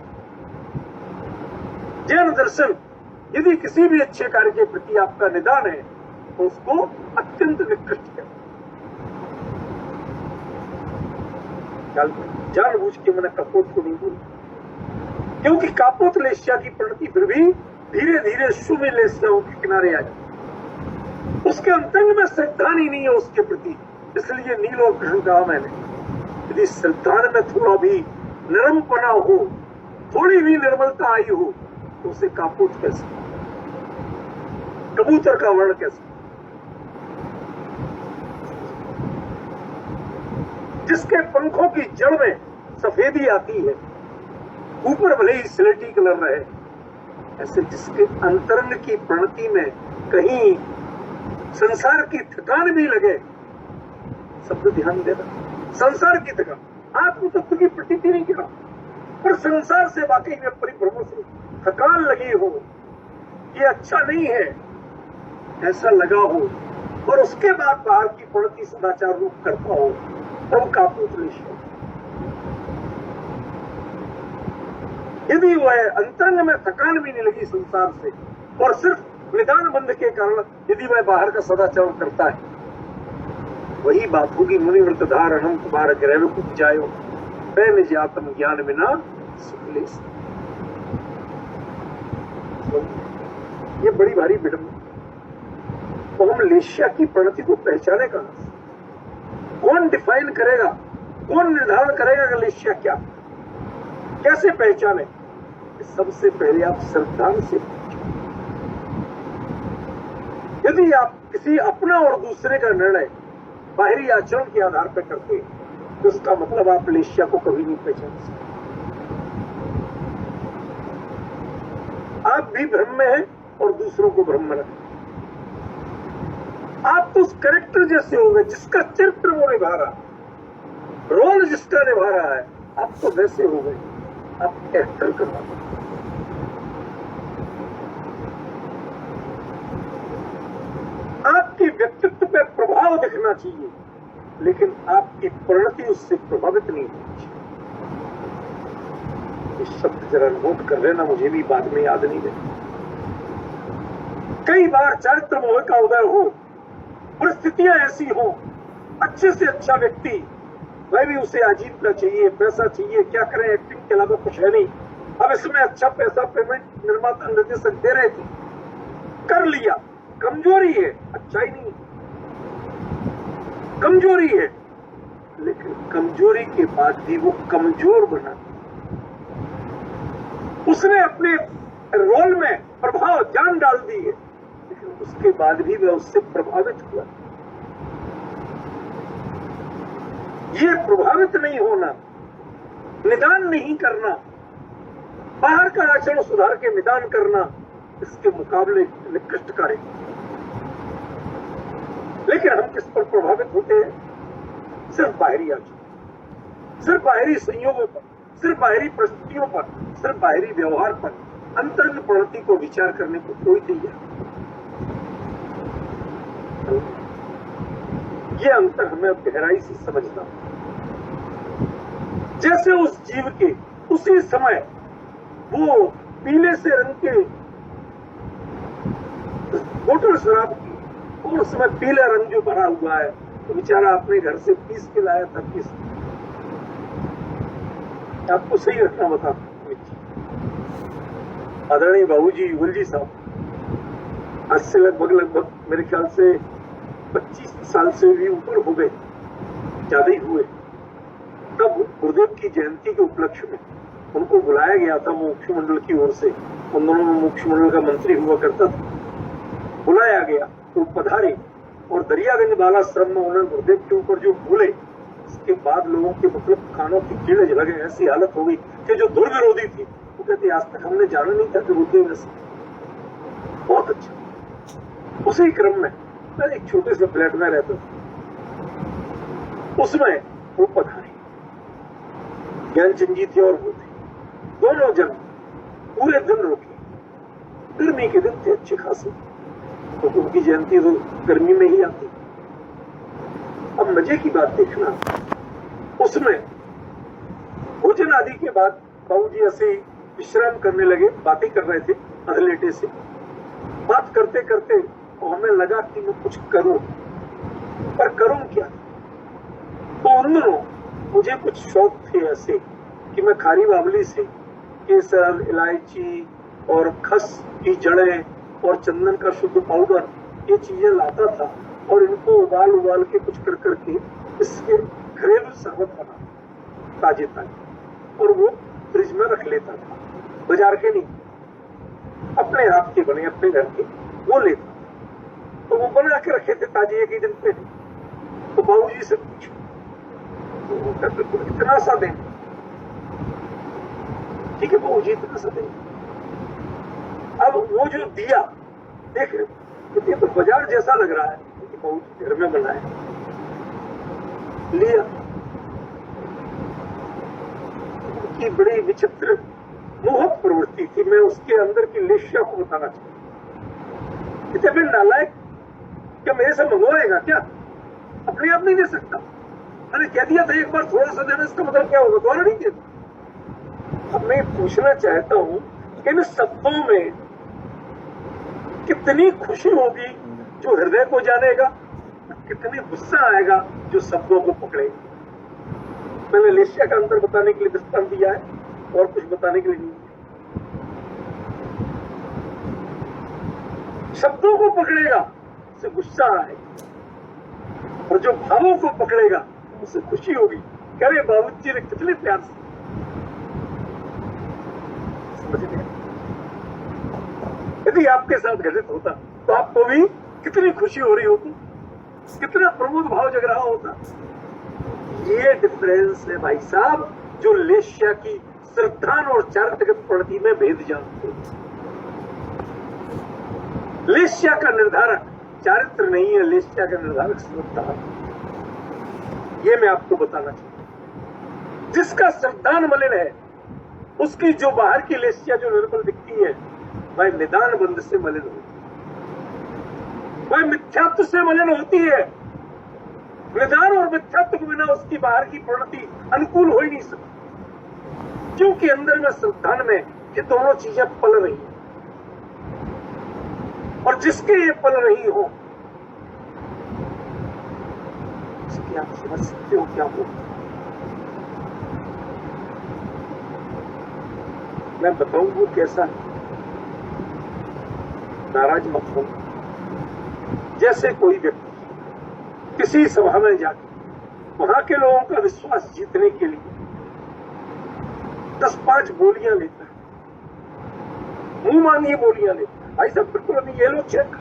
[SPEAKER 1] जैन दर्शन यदि किसी भी अच्छे कार्य के प्रति आपका निदान है तो उसको अत्यंत निकृष्ट है। जानबूझ के मैंने कपोत को नहीं बोली, क्योंकि कापोत लेस्या की प्रणति फिर भी धीरे धीरे शुभ लेस्याओं के किनारे आ जाती। उसके अंतरंग में श्रद्धा नहीं है उसके प्रति, इसलिए नील और कृष्ण कहा मैंने। यदि श्रद्धा में थोड़ा भी नरमपना हो, थोड़ी भी निर्मलता आई हो, तो उसे कापोत कैसे, कबूतर का वर्ण कैसे? जिसके पंखों की जड़ में सफेदी आती है, ऊपर भले ही स्लेटी कलर रहे, ऐसे जिसके अंतरंग की प्रणति में कहीं संसार की थकान भी लगे, शब्द ध्यान देना, संसार की थकान, आत्म तत्व की प्रतीति नहीं किया, पर संसार से वाकई में परिभ्रमण से थकान लगी हो, ये अच्छा नहीं है ऐसा लगा हो, और उसके बाद बाहर की प्रणति सदाचार रूप करता हो, तब कापोत लेस्या। यदि वह अंतरंग में थकान भी नहीं लगी संसार से, और सिर्फ निदान बंध के कारण यदि वह बाहर का सदाचार करता है, वही बात होगी मुनिव्रत धारणम तुम्हारा ग्रह कुछ जायो पैन जातम ज्ञान बिना सुखलेश। ये बड़ी भारी विडंबना। तो हम लेस्या की प्रणति को पहचाने कहां से? कौन डिफाइन करेगा, कौन निर्धारण करेगा कि लेस्या क्या, कैसे पहचाने? सबसे पहले आप श्रद्धा से पूछो। यदि आप किसी अपना और दूसरे का निर्णय बाहरी आचरण के आधार पर करते हैं, तो उसका मतलब आप लेस्या को कभी नहीं पहचान सकते। आप भी भ्रम में हैं और दूसरों को भ्रम में रखते। आप तो उस कैरेक्टर जैसे हो गए जिसका चरित्र वो निभा रहा, रोल जिसका निभा रहा है, आप तो वैसे हो गए, आप एक्टर करवा। आपके व्यक्तित्व पे प्रभाव दिखना चाहिए, लेकिन आपकी प्रणति उससे प्रभावित नहीं होनी चाहिए। इस शब्द जरा नोट कर लेना, मुझे भी बाद में याद नहीं रहे। कई बार चारित्र मोह का उदय हो, परिस्थितियां ऐसी हो, अच्छे से अच्छा व्यक्ति, वह भी उसे आजीविका चाहिए, पैसा चाहिए, क्या करें, एक्टिंग के अलावा कुछ है नहीं। अब इसमें अच्छा पैसा पेमेंट निर्माता निर्देशक दे रहे थे, कर लिया, कमजोरी है, अच्छाई नहीं, कमजोरी है, लेकिन कमजोरी के बाद भी वो कमजोर बना। उसने अपने रोल में प्रभाव जान डाल दी है, लेकिन उसके बाद भी वह उससे प्रभावित हुआ। ये प्रभावित नहीं होना, निदान नहीं करना, बाहर का आचरण सुधार के निदान करना, इसके मुकाबले निकृष्ट कार्य। लेकिन हम किस पर प्रभावित होते हैं? सिर्फ बाहरी आचरण, सिर्फ बाहरी संयोगों पर, सिर्फ बाहरी परिस्थितियों पर, सिर्फ बाहरी व्यवहार पर। अंतरंग प्रवृत्ति को विचार करने को कोई तैयार नहीं। ये अंतर हमें गहराई से समझना। जैसे उस जीव के उसी समय वो पीले से रंग के बोतल शराब की, और उस समय पीला रंग जो भरा हुआ है, तो बेचारा अपने घर से पीस के लाया था। पीस आपको सही रखना बता, आदरणीय बाबूजी युगल जी साहब आज से लगभग मेरे ख्याल से 25 साल से भी ऊपर हो गए, ज्यादा ही हुए। तब गुरुदेव की जयंती के उपलक्ष्य में उनको बुलाया गया था मुख्यमंडल की ओर से। उन दोनों में मुख्यमंडल का मंत्री हुआ करता था। बुलाया गया तो पधारे, और दरियागंज बालाश्रम में उन्होंने गुरुदेव के ऊपर जो बोले, इसके बाद लोगों के मतलब कानों की कीड़े जल गए। ऐसी हालत हो गई कि जो दुर्विरोधी थी वो कहते आज तक हमने जाना नहीं था कि गुरुदेव ने बहुत अच्छा। उसी क्रम में मैं एक छोटे से फ्लैट में रहता था, उसमें वो पधारे, ज्ञानचंद जी थे और वो थे, दोनों जन पूरे दिन रुके। गर्मी के दिन थे अच्छे खासे, तो उनकी जयंती तो गर्मी में ही आती। अब मजे की बात देखना, उसमें भोजन आदि के बाद बाबूजी ऐसे विश्राम करने लगे, बातें कर रहे थे अधलेटे से। बात करते करते हमें लगा कि मैं कुछ करूं, पर करूं क्या। तो उन दिनों मुझे कुछ शौक थे ऐसे कि मैं खारी बावली से केसर, इलायची और खस की जड़ें और चंदन का शुद्ध पाउडर, ये चीजें लाता था और इनको उबाल के कुछ कर करके इसके घरेलू शरबत बना ताजे ताजे, और वो फ्रिज में रख लेता था। बाजार के नहीं, अपने हाथ के बने, अपने घर के वो लेता। तो वो बना के रखे थे ताजे एक ही दिन पे। तो बाबूजी से पूछो, तो वो कहते इतना सा दें। ठीक है बाबूजी, इतना सा दें। अब वो जो दिया, देख ये तो बाजार जैसा लग रहा है कि बाबूजी घर में बनाए। लिया, की बड़ी विचित्र मोहक प्रवृत्ति थी। मैं उसके अंदर की लेश्या को बताना चाहता। इसे फिर नालायक, क्या मेरे से मंगवाएगा क्या? अपने आप नहीं दे सकता। मैंने कह दिया था एक बार थोड़ा सा देना, इसका मतलब क्या होगा? दोबारा नहीं देता। अब मैं पूछना चाहता हूं कि इन शब्दों में कितनी खुशी होगी जो हृदय को जानेगा, कितनी गुस्सा आएगा जो शब्दों को पकड़ेगा। मैंने लेश्या का अंतर बताने के लिए दृष्टांत दिया है, और कुछ बताने के लिए नहीं। शब्दों को पकड़ेगा उससे गुस्सा आएगा, और जो भावों को पकड़ेगा उससे खुशी होगी। कह रहे बाबूजी ने कितने प्यार से, समझ गए? यदि आपके साथ घटित होता तो आपको भी कितनी खुशी हो रही होती, कितना प्रमोद भाव जग रहा होता। ये डिफरेंस है भाई साहब, जो लेश्या की श्रद्धान और चारित्रगत प्रवृत्ति में भेद जानते। लेश्या का निर्धारक चारित्र नहीं है, लेश्या का निर्धारक श्रद्धा। ये मैं आपको बताना चाहता हूं। जिसका श्रद्धान मलिन है, उसकी जो बाहर की लेश्या जो निर्मल दिखती है, वह निदान बंध से मलिन होती है, वह मिथ्यात्व से मलिन होती है। निदान और मिथ्यात्व के बिना उसकी बाहर की प्रवृत्ति अनुकूल हो ही नहीं सकती, क्योंकि अंदर में श्रद्धान में ये दोनों चीजें पल रही हैं। और जिसके ये पल नहीं हो, उसकी आप समझ सकते हो क्या हो। मैं बताऊं वो कैसा है, नाराज मत हो। जैसे कोई व्यक्ति किसी सभा में जाकर वहां के लोगों का विश्वास जीतने के लिए 10-5 बोलियां लेता है, मुंह मांगी बोलियां लेता है। भाई साहब बिल्कुल अभी ये लो चेक,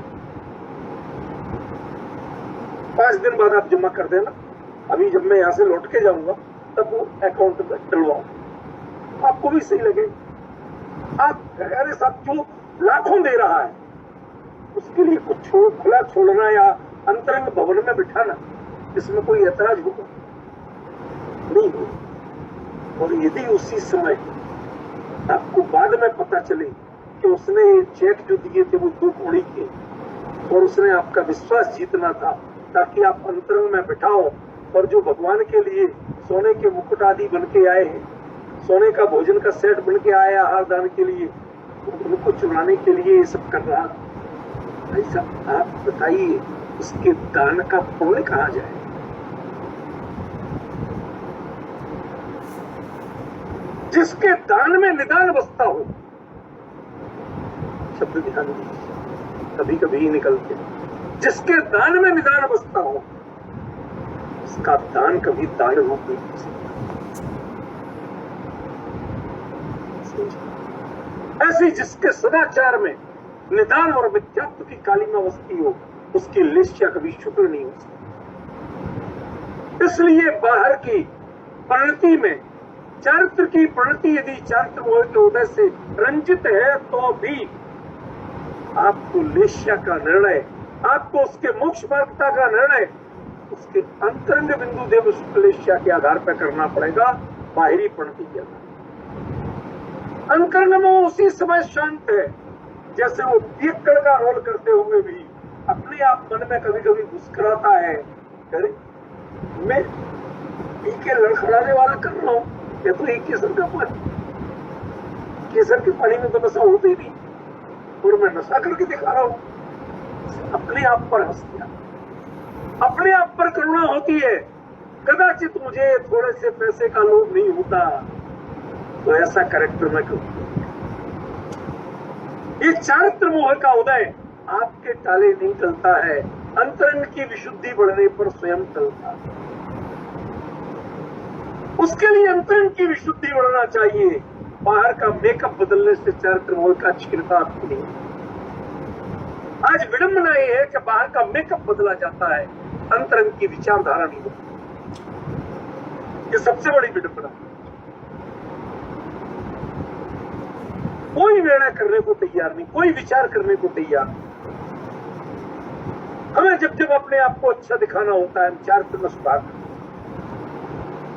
[SPEAKER 1] 5 दिन बाद आप जमा कर देना, अभी जब मैं यहां से लौट के जाऊंगा तब वो अकाउंट में डलवाओ, आपको भी सही लगे। आप अरे साहब जो लाखों दे रहा है उसके लिए कुछ खुला छोड़ना या अंतरंग भवन में बिठाना, इसमें कोई ऐतराज होगा नहीं होगा। और यदि उसी समय आपको बाद में पता चले कि उसने चेक जो दिए थे वो 2 कौड़ी के, और उसने आपका विश्वास जीतना था ताकि आप अंतरंग में बिठाओ, और जो भगवान के लिए सोने के मुकुट आदि बन के आए हैं, सोने का भोजन का सेट बन के आया आहार दान के लिए, उनको चुराने के लिए ये सब कर रहा। ऐसा आप बताइए उसके दान का पुण्य कहां जाए? जिसके दान में निदान बसता हो, शब्द ध्यान दीजिए, कभी कभी ही निकलते, जिसके दान में निदान बसता हो उसका दान कभी दान रूप नहीं हो सकता। ऐसी जिसके सदाचार में निदान और मिथ्यात्व की कालिमा बसती हो, उसकी लेश्या कभी शुक्र नहीं हो सकती। इसलिए बाहर की परिणति में चारित्र की परिणति यदि चारित्र मोह के उदय से रंजित है तो भी आपको लेश्या का निर्णय, आपको उसके मोक्ष मार्गता का निर्णय उसके अंतरंग बिंदु देव लेश्या के आधार पर करना पड़ेगा, बाहरी परिणति के आधार। अंतरंग में उसी समय शांत है जैसे वो पियक्कड़ का रोल करते हुए भी अपने आप मन में कभी कभी मुस्कुराता है। अरे मैं पी के लड़खड़ाने वाला कर रहा हूं, या तो एक केसर का पानी, केसर के पानी में तो नशा होता ही नहीं, और मैं नशा करके दिखा रहा हूं। अपने आप पर हंस दिया, अपने आप पर करुणा होती है। कदाचित मुझे थोड़े से पैसे का लोभ नहीं होता तो ऐसा कैरेक्टर मैं करूं। ये चारित्र मोह का उदय आपके टाले नहीं टलता है, अंतरंग की विशुद्धि बढ़ने पर स्वयं टलता है। उसके लिए अंतरंग की विशुद्धि बढ़ना चाहिए। बाहर का मेकअप बदलने से चारित्र मोह का छीनता आपको नहीं। आज विडंबना ये है कि बाहर का मेकअप बदला जाता है, अंतरंग की विचारधारा नहीं होती। ये सबसे बड़ी विडंबना। कोई निर्णय करने को तैयार नहीं, कोई विचार करने को तैयार नहीं। हमें जब जब अपने आप को अच्छा दिखाना होता है, हम चारित्र में सुधार करते हैं।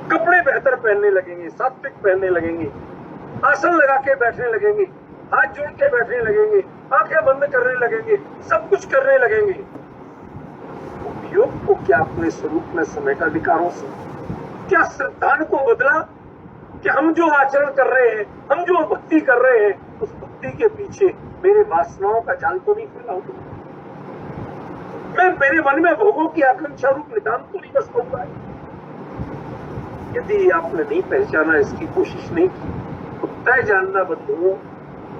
[SPEAKER 1] कपड़े बेहतर पहनने लगेंगे, सात्विक पहनने लगेंगे, आसन लगा के बैठने लगेंगे, हाथ जोड़ के बैठने लगेंगे, आंखें बंद करने लगेंगे, सब कुछ करने लगेंगे। उपयोग को क्या अपने स्वरूप में समेटा विकारों से? क्या श्रद्धान को बदला कि हम जो आचरण कर रहे हैं, हम जो भक्ति कर रहे हैं, उस भक्ति के पीछे मेरे वासनाओं का जाल तो नहीं फैला हुआ? मैं मेरे मन में भोगों की आकांक्षा रूप निदान तो नहीं बस पाऊंगा? यदि आपने नहीं पहचाना, इसकी कोशिश नहीं की, तो तय जानना बदलो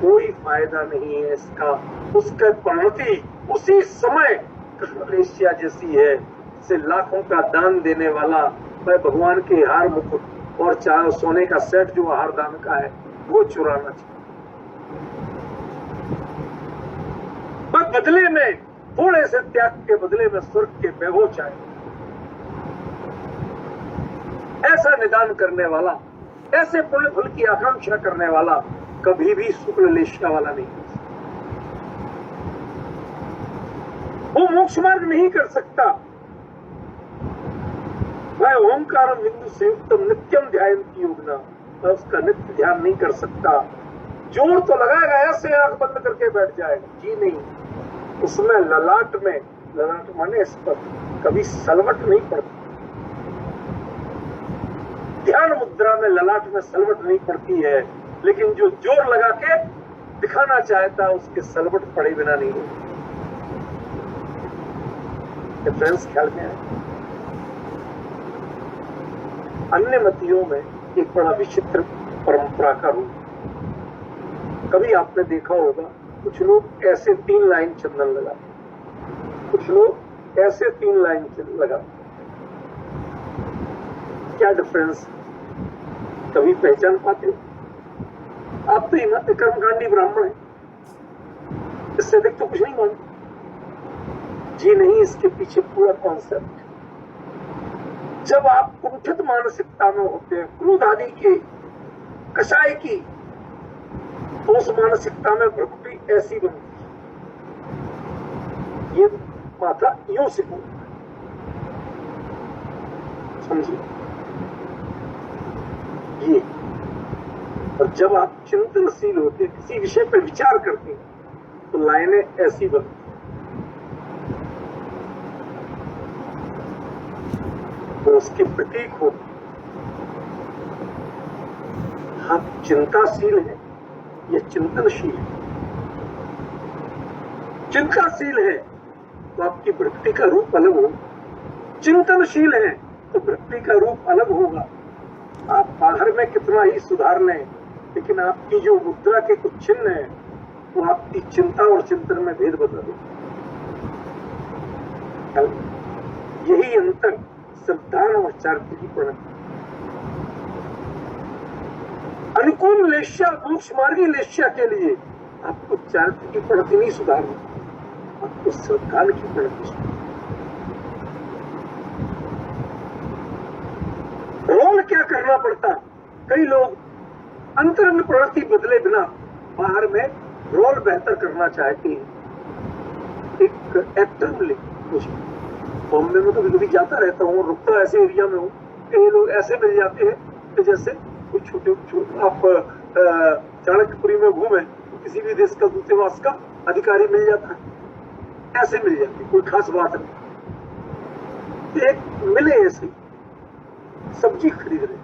[SPEAKER 1] कोई फायदा नहीं है इसका। उसका परिणति उसी समय कृष्णवेश्या जैसी है, से लाखों का दान देने वाला मैं भगवान के हार मुकुट और चाहे सोने का सेट जो हार दान का है वो चुराना चाहिए। पर बदले में थोड़े से त्याग के बदले में स्वर्ग के वैभव चाहे, ऐसा निदान करने वाला, ऐसे पुण्य फल की आकांक्षा करने वाला कभी भी शुक्ल लेशिया वाला नहीं हो सकता। वो मोक्ष मार्ग नहीं कर सकता। वह ओंकार बिंदु संयुक्तम नित्यम ध्यायन्ति योगिनः, वह उसका नित्य ध्यान नहीं कर सकता। जोर तो लगाएगा, ऐसे आंख बंद करके बैठ जाएगा, जी नहीं। उसमें ललाट में, ललाट माने इस पर कभी सलवट नहीं पड़ती। ध्यान मुद्रा में ललाट में सलवट नहीं पड़ती है, लेकिन जो जोर लगा के दिखाना चाहता है उसके सलवट पड़े बिना नहीं होती। फ्रेंड्स ख्याल में है। अन्य मतियों में एक बड़ा विचित्र परंपरा का रूप, कभी आपने देखा होगा कुछ लोग ऐसे 3 लाइन चंदन लगाते, कुछ लोग ऐसे 3 लाइन लगाते। क्या डिफरेंस कभी पहचान पाते? आप तो हिम्मत कर्मकांडी ब्राह्मण है, इससे अधिक तो कुछ नहीं मानते। जी नहीं, इसके पीछे पूरा कॉन्सेप्ट। जब आप कुंठित मानसिकता में होते हैं, क्रोध आदि की, कषाय की, तो उस मानसिकता में भ्रकुटी ऐसी बनती है, ये माथा यूं से बोलता है, समझिए ये। और जब आप चिंतनशील होते हैं, किसी विषय पर विचार करते हैं, तो लाइनें ऐसी बनती हैं। तो उसके प्रतीक होते। आप चिंताशील हैं या चिंतनशील है? चिंताशील है तो आपकी वृत्ति का रूप अलग होगा, चिंतनशील है तो वृत्ति का रूप अलग होगा। आप बाहर में कितना ही सुधार लें, लेकिन आपकी जो मुद्रा के कुछ चिन्ह है वो आपकी चिंता और चिंतन में भेद बदल देगा। यही अंतर श्रद्धान और चारित्र की परिणति। अनुकूल लेश्या, मोक्ष मार्गी लेश्या के लिए आपको चारित्र की परिणति नहीं सुधारनी, आपको श्रद्धान की परिणति सुधारनी। रोल क्या करना पड़ता? कई लोग अंतरंग प्रवृत्ति बदले बिना बाहर में रोल बेहतर करना चाहते हैं। एक एक्टर मिले मुझे, बॉम्बे में कभी कभी जाता रहता हूँ, रुकता ऐसे एरिया में हूँ, कई लोग ऐसे मिल जाते हैं कि जैसे कुछ छोटे आप चाणक्यपुरी में घूमे तो किसी भी देश का दूतावास का अधिकारी मिल जाता है, ऐसे मिल जाते, कोई खास बात नहीं। एक मिले ऐसे सब्जी खरीद रहे थे,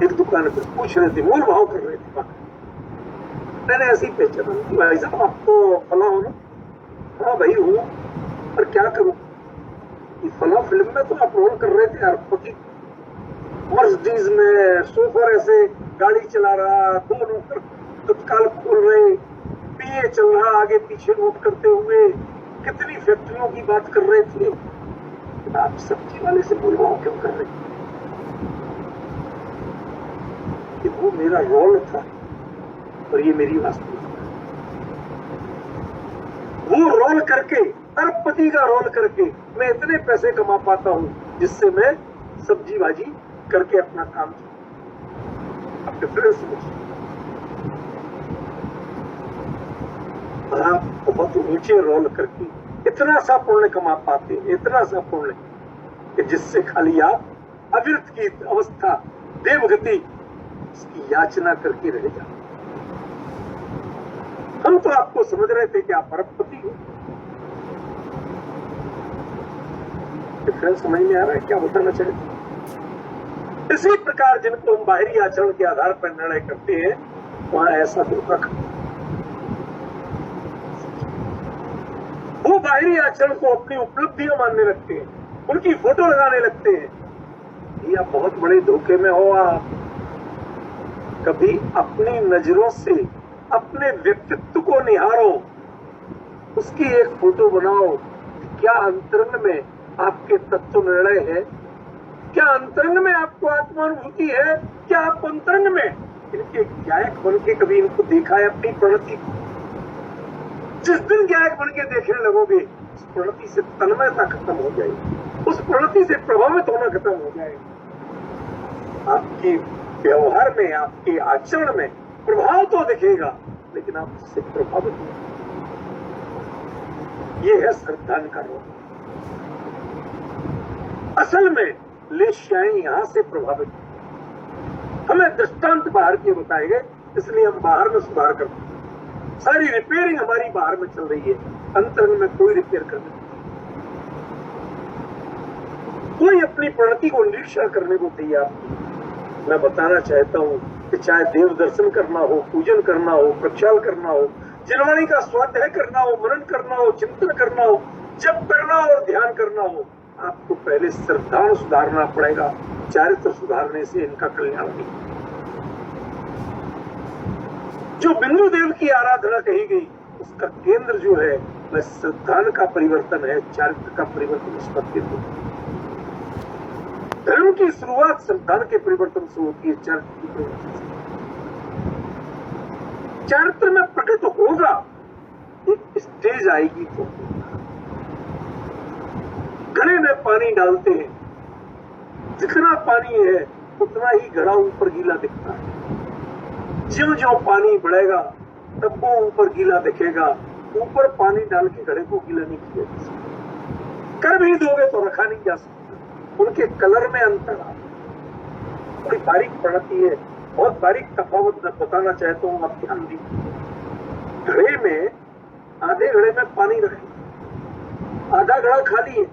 [SPEAKER 1] एक दुकान पर पूछ रहे थे, मोल भाव कर रहे थे। मैंने ऐसी पहचान की, भाई साहब आप तो फला हो ना? हाँ भाई हूँ, पर क्या करूं, ये फला फिल्म में तो आप रोल कर रहे थे अरबपति, मर्सिडीज में सोफर ऐसे गाड़ी चला रहा, दो नौकर तत्काल खोल रहे, पीए चल रहा, आगे पीछे नोट करते हुए, कितनी फैक्ट्रियों की बात कर रहे थे। आप सब्जी वाले से बोलवाओ क्यों कर रहे? कि वो मेरा रोल था और ये मेरी वास्तविकता। वो रोल करके, अरबपति का रोल करके मैं इतने पैसे कमा पाता हूं जिससे मैं सब्जी बाजी करके अपना काम चलाऊं। अब डिफरेंस समझिए। आप बहुत ऊंचे रोल करके इतना सा पुण्य कमा पाते, इतना सा पुण्य कि जिससे खाली आप अविरत की अवस्था, देवगति, इसकी याचना करके रह जाते। हम तो आपको समझ रहे थे कि आप अरबपति हो। डिफरेंस समझ में आ रहा है क्या बताना चाहते? इसी प्रकार जिनको हम बाहरी आचरण के आधार पर निर्णय करते हैं, वहां ऐसा धोखा खाते। वो बाहरी आचरण को अपनी उपलब्धियां मानने लगते हैं, उनकी फोटो लगाने लगते हैं। या बहुत बड़े धोखे में हो आप। कभी अपनी नजरों से अपने व्यक्तित्व को निहारो, उसकी एक फोटो बनाओ। क्या अंतरंग में आपके तत्व निर्णय है? क्या अंतरंग में आपको आत्मानुभूति है? क्या आप अंतरंग में इनके गायक बन के कभी इनको देखा है अपनी प्रणति को? जिस दिन गायक बन के देखने लगोगे, उस प्रणति से तन्मयता खत्म हो जाएगी, उस प्रणति से प्रभावित होना खत्म हो जाएगा। आपकी व्यवहार में, आपके आचरण में प्रभाव तो दिखेगा, लेकिन आप उससे प्रभावित नहीं। ये है श्रद्धान का रोग। असल में लेश्याएं यहां से प्रभावित। हमें दृष्टांत बाहर के बताए गए, इसलिए हम बाहर में सुधार करते हैं। सारी रिपेयरिंग हमारी बाहर में चल रही है, अंतरंग में कोई रिपेयर कर नहीं। कोई अपनी प्रणति को निरीक्षण करने को तैयार नहीं। मैं बताना चाहता हूं कि चाहे देव दर्शन करना हो, पूजन करना हो, प्रक्षाल करना हो, जिनवाणी का स्वाध्याय करना हो, मनन करना हो, चिंतन करना हो, जप करना हो और ध्यान करना हो, आपको पहले श्रद्धा सुधारना पड़ेगा। चारित्र सुधारने से इनका कल्याण नहीं। जो बिंदु देव की आराधना कही गई, उसका केंद्र जो है वह श्रद्धा का परिवर्तन है, चारित्र का परिवर्तन उसका केंद्र। धर्म की शुरुआत श्रद्धा के परिवर्तन से होती है, चारित्र की परिवर्तन से। चारित्र में प्रकट होगा, एक स्टेज आएगी तो घड़े में पानी डालते हैं, जितना पानी है उतना ही घड़ा ऊपर गीला दिखता है। ज्यों ज्यों पानी बढ़ेगा तब वो ऊपर गीला दिखेगा। ऊपर पानी डाल के घड़े को गीला नहीं किया जा सकता। कर भी दोगे तो रखा नहीं जा सकता। उनके कलर में अंतर आ, बड़ी बारीक पड़ती है, बहुत बारीक तफावत बताना चाहता हूँ, आप ध्यान दीजिए। घड़े में, आधे घड़े में पानी रखें, आधा घड़ा खाली है।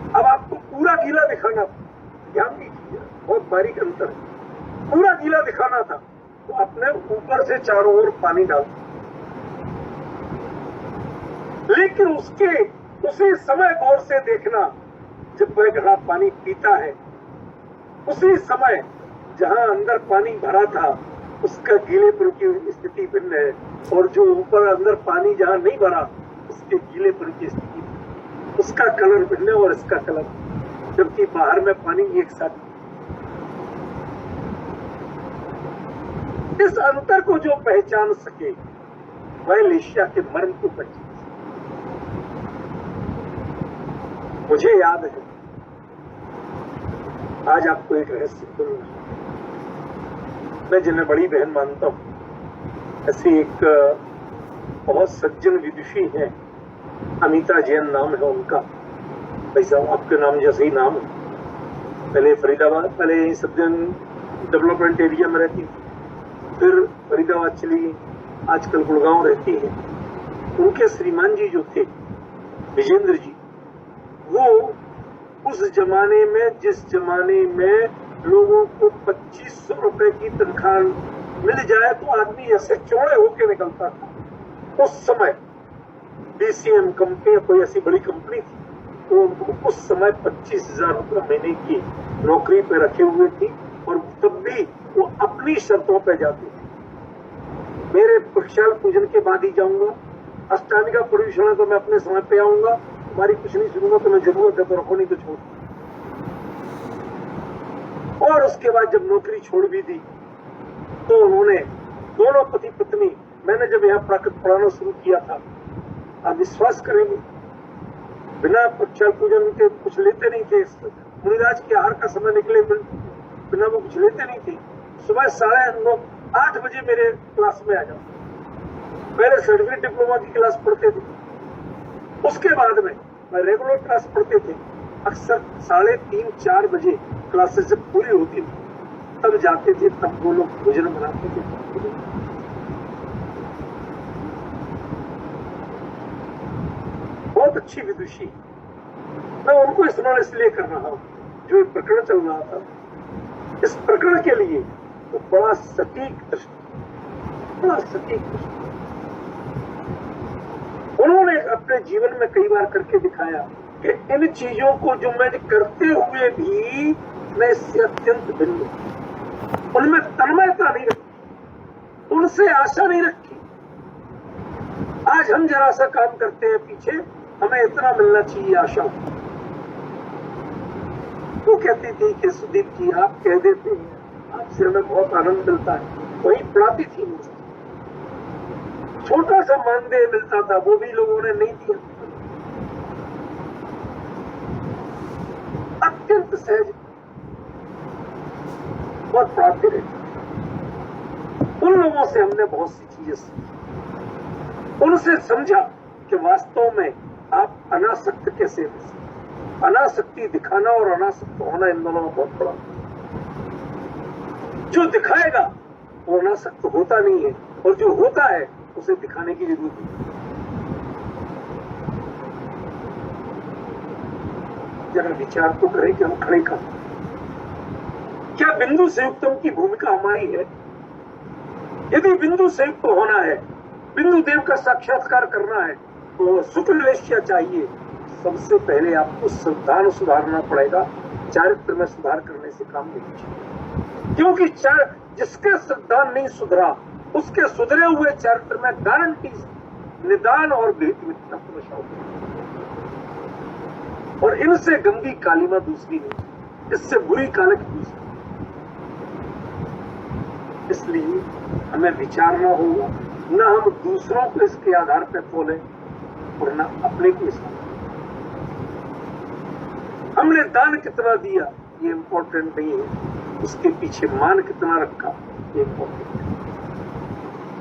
[SPEAKER 1] अब आपको पूरा गीला दिखाना, ध्यान दीजिए, बहुत बारीक अंतर है। पूरा गीला दिखाना था तो आपने ऊपर से चारों ओर पानी डाल, लेकिन उसके उसी समय गौर से देखना जब वह घड़ा पानी पीता है, उसी समय जहां अंदर पानी भरा था उसका गीलेपन की स्थिति भिन्न है, और जो ऊपर अंदर पानी जहां नहीं भरा उसके गीलेपन की स्थिति, उसका कलर भिन्न है और इसका कलर, जबकि बाहर में पानी एक साथ। इस अंतर को जो पहचान सके वह लेश्या के मर्म को पहचान सके। मुझे याद है, आज आपको एक रहस्य बोलूंगा। मैं जिन्हें बड़ी बहन मानता हूं, ऐसी एक बहुत सज्जन विदुषी है, अमिता जैन नाम है उनका। भाई साहब आपके नाम जैसे ही नाम है। पहले फरीदाबाद, पहले सज्जन डेवलपमेंट एरिया में रहती थी, फिर फरीदाबाद चली गई, आजकल गुड़गांव रहती है। उनके श्रीमान जी जो थे, विजेंद्र जी, वो उस जमाने में, जिस जमाने में लोगों को 2500 रुपए की तनख्वाह मिल जाए तो आदमी ऐसे चौड़े होके निकलता था। उस समय DCM कंपनी या कोई ऐसी बड़ी कंपनी थी तो उनको उस समय 25,000 रुपये महीने की नौकरी पे रखे हुए थी और तब भी वो अपनी शर्तों पे जाते थे। मेरे प्रक्षाल पूजन के बाद ही जाऊंगा, अष्टांगिका परिवेषण है तो मैं अपने समय पे आऊंगा, तुम्हारी कुछ नहीं सुनूंगा, तुम्हें जरूरत है तो रखो, नहीं तो छोड़। और उसके बाद जब नौकरी छोड़ भी दी तो उन्होंने दोनों पति पत्नी, मैंने जब यहाँ प्राकृत पढ़ाना शुरू किया था, आप विश्वास करेंगे बिना प्रक्षाल पूजन के कुछ लेते नहीं थे। मुनिराज के आहार का समय निकले बिना वो कुछ लेते नहीं थे। सुबह 8:30 बजे मेरे क्लास में आ जाओ। पहले सर्टिफिकेट डिप्लोमा की क्लास पढ़ते थे, उसके बाद में मैं रेगुलर क्लास पढ़ते थे। अक्सर 3:30-4 बजे क्लासेस जब पूरी होती थी तब जाते थे, तब वो लोग भोजन बनाते थे। बहुत अच्छी विदुषी, मैं उनको स्मरण इसलिए कर रहा हूं जो एक प्रकरण चल रहा था, इस प्रकरण के लिए तो बड़ा सटीक दृष्टि, उन्होंने अपने जीवन में कई बार करके दिखाया कि इन चीजों को जो मैंने करते हुए भी मैं इससे अत्यंत भिन्न, उनमें तन्मयता नहीं रखी, उनसे आशा नहीं रखी। आज हम जरा सा काम करते हैं पीछे, हमें इतना मिलना चाहिए आशा। वो कहती थी कि सुदीप जी आप कह देते हैं, आपसे हमें बहुत आनंद मिलता है। वही पढ़ाती थी मुझे, छोटा सा मानदेय मिलता था, वो भी लोगों ने नहीं दिया। अत्यंत सहज, बहुत पढ़ाते रहते। उन लोगों से हमने बहुत सी चीजें सीखी, उनसे समझा कि वास्तव में आप अनासक्त कैसे हो सकते। अनासक्ति दिखाना और अनासक्त होना, इन दोनों में बहुत बड़ा। जो दिखाएगा वो अनासक्त होता नहीं है, और जो होता है उसे दिखाने की जरूरत नहीं। जरा विचार तो करें कि हम खड़े का क्या बिंदु संयुक्तम की भूमिका हमारी है? यदि बिंदु संयुक्त होना है, बिंदु देव का साक्षात्कार करना है, तो शुक्लवेश्या चाहिए। सबसे पहले आपको संतान सुधारना पड़ेगा, चारित्र में सुधार करने से काम नहीं चलेगा। क्योंकि जिसके संतान नहीं सुधरा, उसके सुधरे हुए चारित्र में गारंटी निदान और भेद मित्रता पुरुष होगी। और इनसे गंदी कालिमा दूसरी नहीं, इससे बुरी कालक दूसरी। इसलिए हमें विचारना होगा, न हम दूसरों को इसके आधार पर तोलें और न अपने को इसका। हमने दान कितना दिया ये इंपॉर्टेंट नहीं है, उसके पीछे मान कितना रखा ये इंपॉर्टेंट है।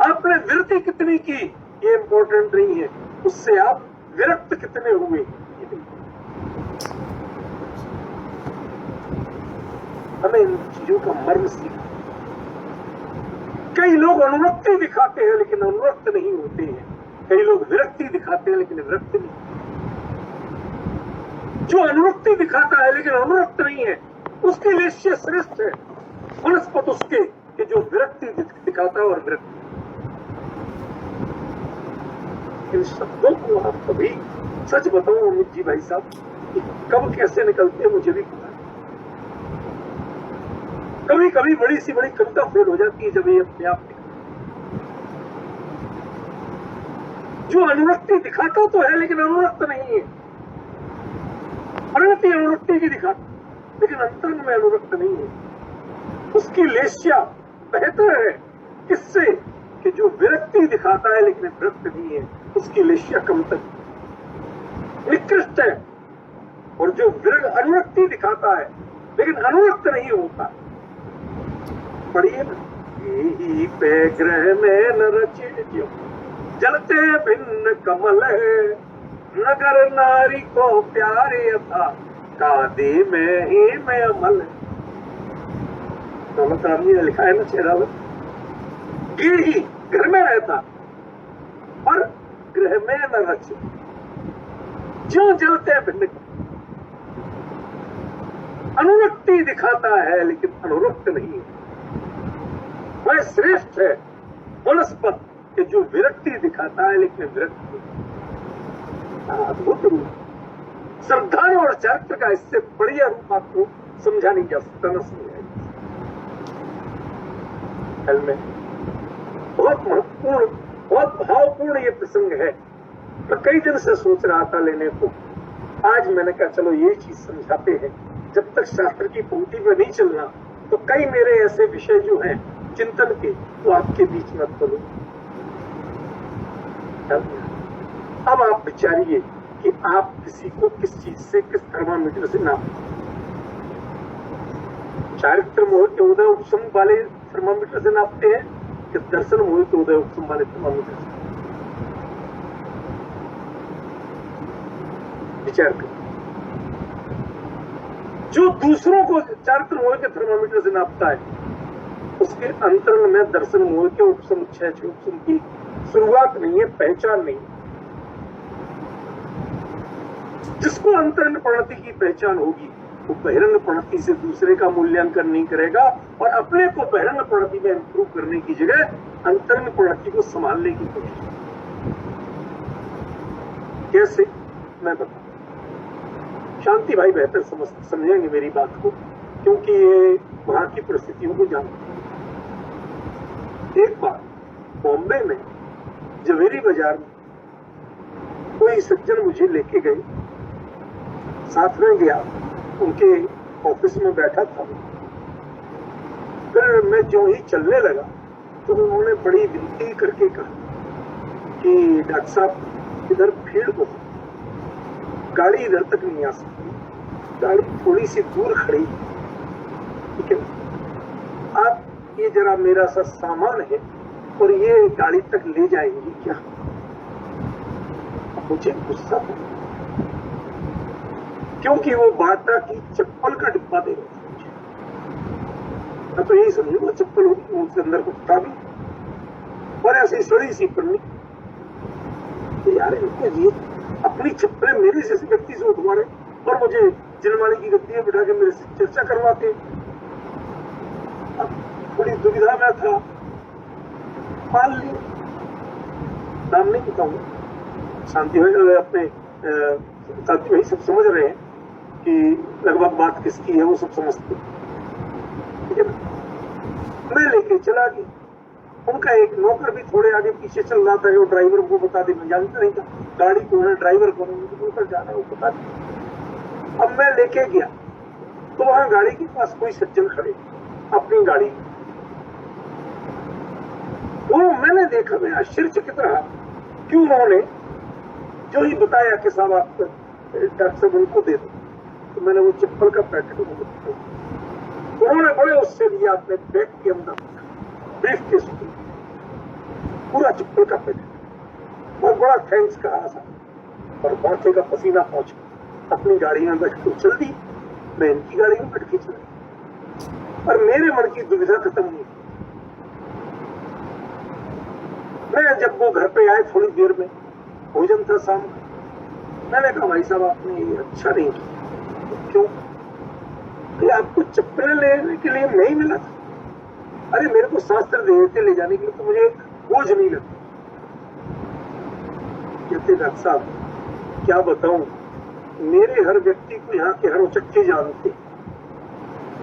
[SPEAKER 1] आपने विरति कितनी की ये इंपॉर्टेंट नहीं है, उससे आप विरक्त कितने हुए ये नहीं। हमें इन चीजों का मर्म सीखना। कई लोग अनुरक्ति दिखाते हैं लेकिन अनुरक्त नहीं होते हैं, कई लोग विरक्ति दिखाते हैं लेकिन विरक्त नहीं। जो अनुरक्ति दिखाता है लेकिन अनुरक्त नहीं है, उसके लिए श्रेष्ठ है वनस्पत उसके कि जो विरक्ति दिखाता है और विरक्ति। इन शब्दों को आप कभी, सच बताऊं अमित जी भाई साहब, कब कैसे निकलते हैं मुझे भी पता है। कभी कभी बड़ी सी बड़ी कविता फेल हो जाती है जब ये अपने आप निकलती। जो अनुरक्ति दिखाता तो है लेकिन अनुरक्त नहीं है, परिणति अनुरक्ति की दिखाता लेकिन अंतरंग में अनुरक्त नहीं है। उसकी लेस्या बेहतर है किससे कि जो विरक्ति दिखाता है लेकिन विरक्त नहीं है, उसकी लेस्या कमतर निकृष्ट है। और जो अनुरक्ति दिखाता है लेकिन अनुरक्त नहीं होता, पढ़िए ना, यही पे ग्रह में न रचे जो जलते भिन्न कमल है, नगर नारी को प्यारे था कादे में ही में अमल है। दौलत राम जी ने लिखा है ना चेहरावत, ये ही घर में रहता और ग्रह में न रचे, जो जलते भिन्न अनुरक्ति दिखाता है लेकिन अनुरक्त नहीं है। वह श्रेष्ठ है वनस्पत के जो विरक्ति दिखाता है लेकिन विरक्त नहीं। अद्भुत रूप श्रद्धा और चारित्र का इससे बढ़िया रूप आपको समझा नहीं जा सकता, न समझाया में बहुत महत्वपूर्ण, बहुत भावपूर्ण ये प्रसंग है। मैं कई दिन से सोच रहा था लेने को, आज मैंने कहा चलो ये चीज समझाते हैं। जब तक शास्त्र की पंक्ति में नहीं चलना तो कई मेरे ऐसे विषय जो हैं चिंतन के, वो आपके बीच में बोलो। अब आप विचारिए कि आप किसी को किस चीज से, किस थर्मामीटर से नाप, चारित्र मोह के उदय उपशम वाले थर्मामीटर से नापते हैं कि दर्शन मोह के उदय उपशम वाले थर्मामीटर से? विचार करें। जो दूसरों को चारित्र मोह के थर्मामीटर से नापता है उसके अंतरंग में दर्शन मोह के उपशम क्षय उपशम की शुरुआत नहीं है, पहचान नहीं। जिसको अंतरंग प्रणति की पहचान होगी वो बहिरंग प्रणति से दूसरे का मूल्यांकन नहीं करेगा और अपने को बहिरंग प्रणति में इंप्रूव करने की जगह अंतरंग प्रणति को संभालने की कोशिश। कैसे, मैं बताऊं। शांति भाई बेहतर समझेंगे मेरी बात को, क्योंकि ये वहां की परिस्थितियों को जानते हैं। एक बार बॉम्बे में जवेरी बाजार में कोई सज्जन मुझे लेके गए, साथ में गया, उनके ऑफिस में बैठा था। फिर मैं जो ही चलने लगा तो उन्होंने बड़ी विनती करके कहा कि डॉक्टर साहब इधर भीड़ बहुत, गाड़ी इधर तक नहीं आ सकती, गाड़ी थोड़ी सी दूर खड़ी, ठीक है, आप ये जरा मेरा सा सामान है और ये गाड़ी तक ले जाएंगे क्या? मुझे गुस्सा था क्योंकि वो बाटा की चप्पल का डिब्बा दे रहे थे। मैं तो यही समझूंगा चप्पल उसके अंदर कुछ था भी और ऐसी सड़ी सी पन्नी। तो यार इनको ये अपनी चप्पलें मेरे जैसे व्यक्ति से उठवा रहे और मुझे जिनवाणी की गद्दी में बिठा के मेरे से चर्चा करवाते। अब बड़ी दुविधा में था, मान ली, नाम नहीं बताऊंगा। शांति भाई अपने साथी भाई सब समझ रहे हैं कि लगभग बात किसकी है, वो सब समझते। ठीक है ना, मैं लेके चला गया। उनका एक नौकर भी थोड़े आगे पीछे चल रहा था, वो ड्राइवर को बता दे, मैं जानता नहीं था गाड़ी को है, ड्राइवर को नौकर जाना है वो बता दे। अब मैं लेके गया तो वहां गाड़ी के पास कोई सज्जन खड़े, अपनी गाड़ी, वो मैंने देखा, मैं आश्चर्यचकित रहा कि उन्होंने जो ही बताया कि साहब आप डॉक्टर साहब उनको दे दो, तो मैंने वो चप्पल का पैकेट उन्होंने बड़े उससे लिया अपने बैग के अंदर, ब्रीफ केस में पूरा चप्पल का पैकेट, बहुत बड़ा थैंक्स कहा साहब, और पहुंचे का पसीना पहुंचा, अपनी गाड़ी में बैठ कर चल दी, मैं इनकी गाड़ी में बैठ के चल दी, और मेरे मन की दुविधा खत्म नहीं। मैं जब वो घर पे आए थोड़ी देर में, भोजन था शाम का, मैंने कहा भाई साहब आपने ये अच्छा नहीं किया। क्यों? कि आपको चप्पल लेने के लिए नहीं मिला था? अरे मेरे को शास्त्र देते ले जाने के लिए, तो मुझे बोझ नहीं लगता। कहते डॉक्टर साहब क्या बताऊं, मेरे हर व्यक्ति को यहाँ के हर उचक्के जानते,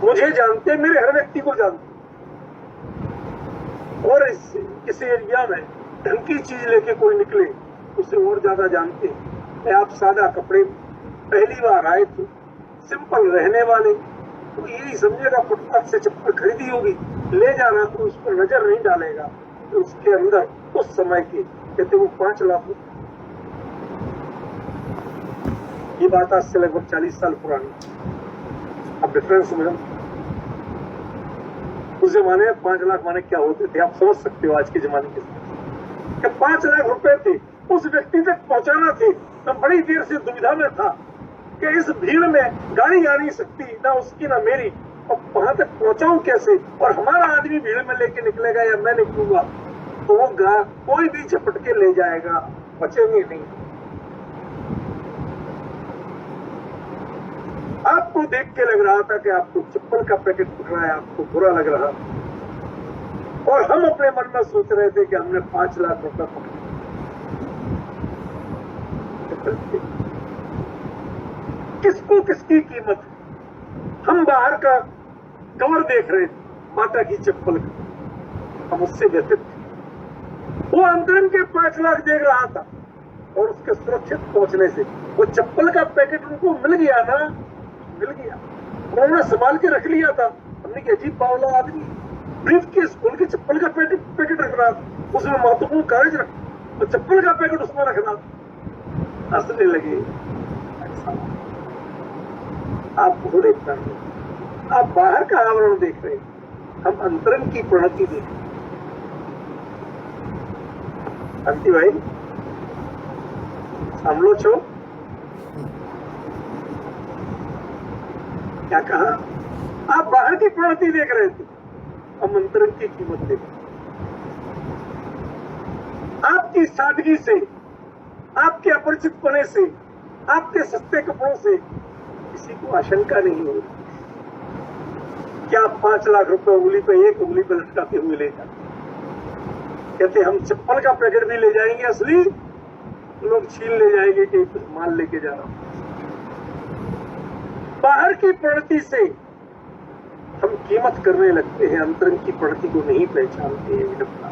[SPEAKER 1] मुझे जानते, मेरे हर व्यक्ति को जानते, और इस एरिया में ढंग की चीज लेके कोई निकले उसे और ज्यादा जानते हैं। आप सादा कपड़े पहली बार आए थे, सिंपल रहने वाले, तो यही समझेगा फुटपाथ से चप्पल खरीदी होगी, ले जाना तो उस पर नजर नहीं डालेगा। तो उसके अंदर उस समय के कहते वो 5 लाख, ये बात आज से लगभग 40 साल पुरानी। अब डिफरेंस में उस जमाने में 5 लाख माने क्या होते थे आप समझ सकते हो आज के जमाने के साथ। 5 लाख रुपए थे, उस व्यक्ति तक पहुंचाना थे, तो बड़ी देर से दुविधा में था कि इस भीड़ में गाड़ी आ नहीं सकती, ना उसकी ना मेरी, और वहां तक पहुंचाऊं कैसे, और हमारा आदमी भीड़ में लेके निकलेगा या मैं निकलूंगा, तो वो कोई भी झपट के ले जाएगा, बचेंगे नहीं। आपको देख के लग रहा था कि आपको चप्पल का पैकेट पकड़ा है, आपको बुरा लग रहा, और हम अपने मन में सोच रहे थे कि हमने 5 लाख रुपए पकड़े। किसको किसकी कीमत? हम बाहर का कवर देख रहे थे, बाटा की चप्पल का, हम उससे व्यतीत थे। वो अंतरंग के 5 लाख देख रहा था, और उसके सुरक्षित पहुंचने से वो चप्पल का पैकेट उनको मिल गया ना, मिल गया, उन्होंने संभाल के रख लिया था। हमने क्या अजीब बावला आदमी, ब्रीफ के स्कूल के चप्पल का पैकेट रख रहा, उसमें महत्वपूर्ण कागज रख, तो चप्पल का पैकेट उसमें रखना। हंसने लगे। आप भूले प्राणी, आप बाहर का आवरण देख रहे, हम अंतरंग की प्रणति देख रहे। अंति भाई सामलो छो, क्या कहा? आप बाहर की प्रणति देख रहे थे, हम अंतरंग की कीमत देख रहे। आपकी सादगी से, आपके अपरिचित पने से, आपके सस्ते कपड़ों से किसी को आशंका नहीं हो रही क्या 5 लाख रुपए उंगली पे, एक उंगली पे लटकाते हुए ले जाते। कहते हम चप्पल का पैकेट भी ले जाएंगे असली, लोग छीन ले जाएंगे कि कुछ माल लेके जा रहा हूं। बाहर की प्रणति से हम कीमत करने लगते हैं, अंतरंग की प्रणति को नहीं पहचानते हैं। विडंबना,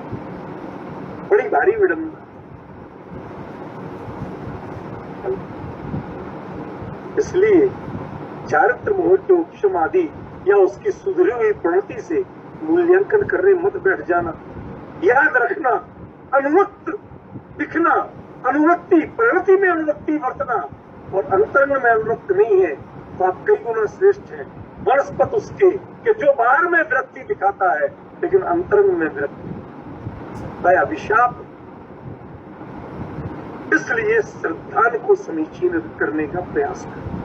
[SPEAKER 1] बड़ी भारी विडंबना। इसलिए चारित्र मोह के उपशम आदि या उसकी सुधरी हुई प्रणति से मूल्यांकन करने मत बैठ जाना। याद रखना, अनुवक्त दिखना, अनुवक्ति, प्रवृत्ति में अनुवक्ति वर्तना और अंतरंग में अनुवक्त नहीं है तो आप कई गुना श्रेष्ठ हैं वनस्पत उसके कि जो बाहर में वृत्ति दिखाता है लेकिन अंतरंग में वृत्ति वह अभिशाप। इसलिए श्रद्धान को समीचीन करने का प्रयास करो,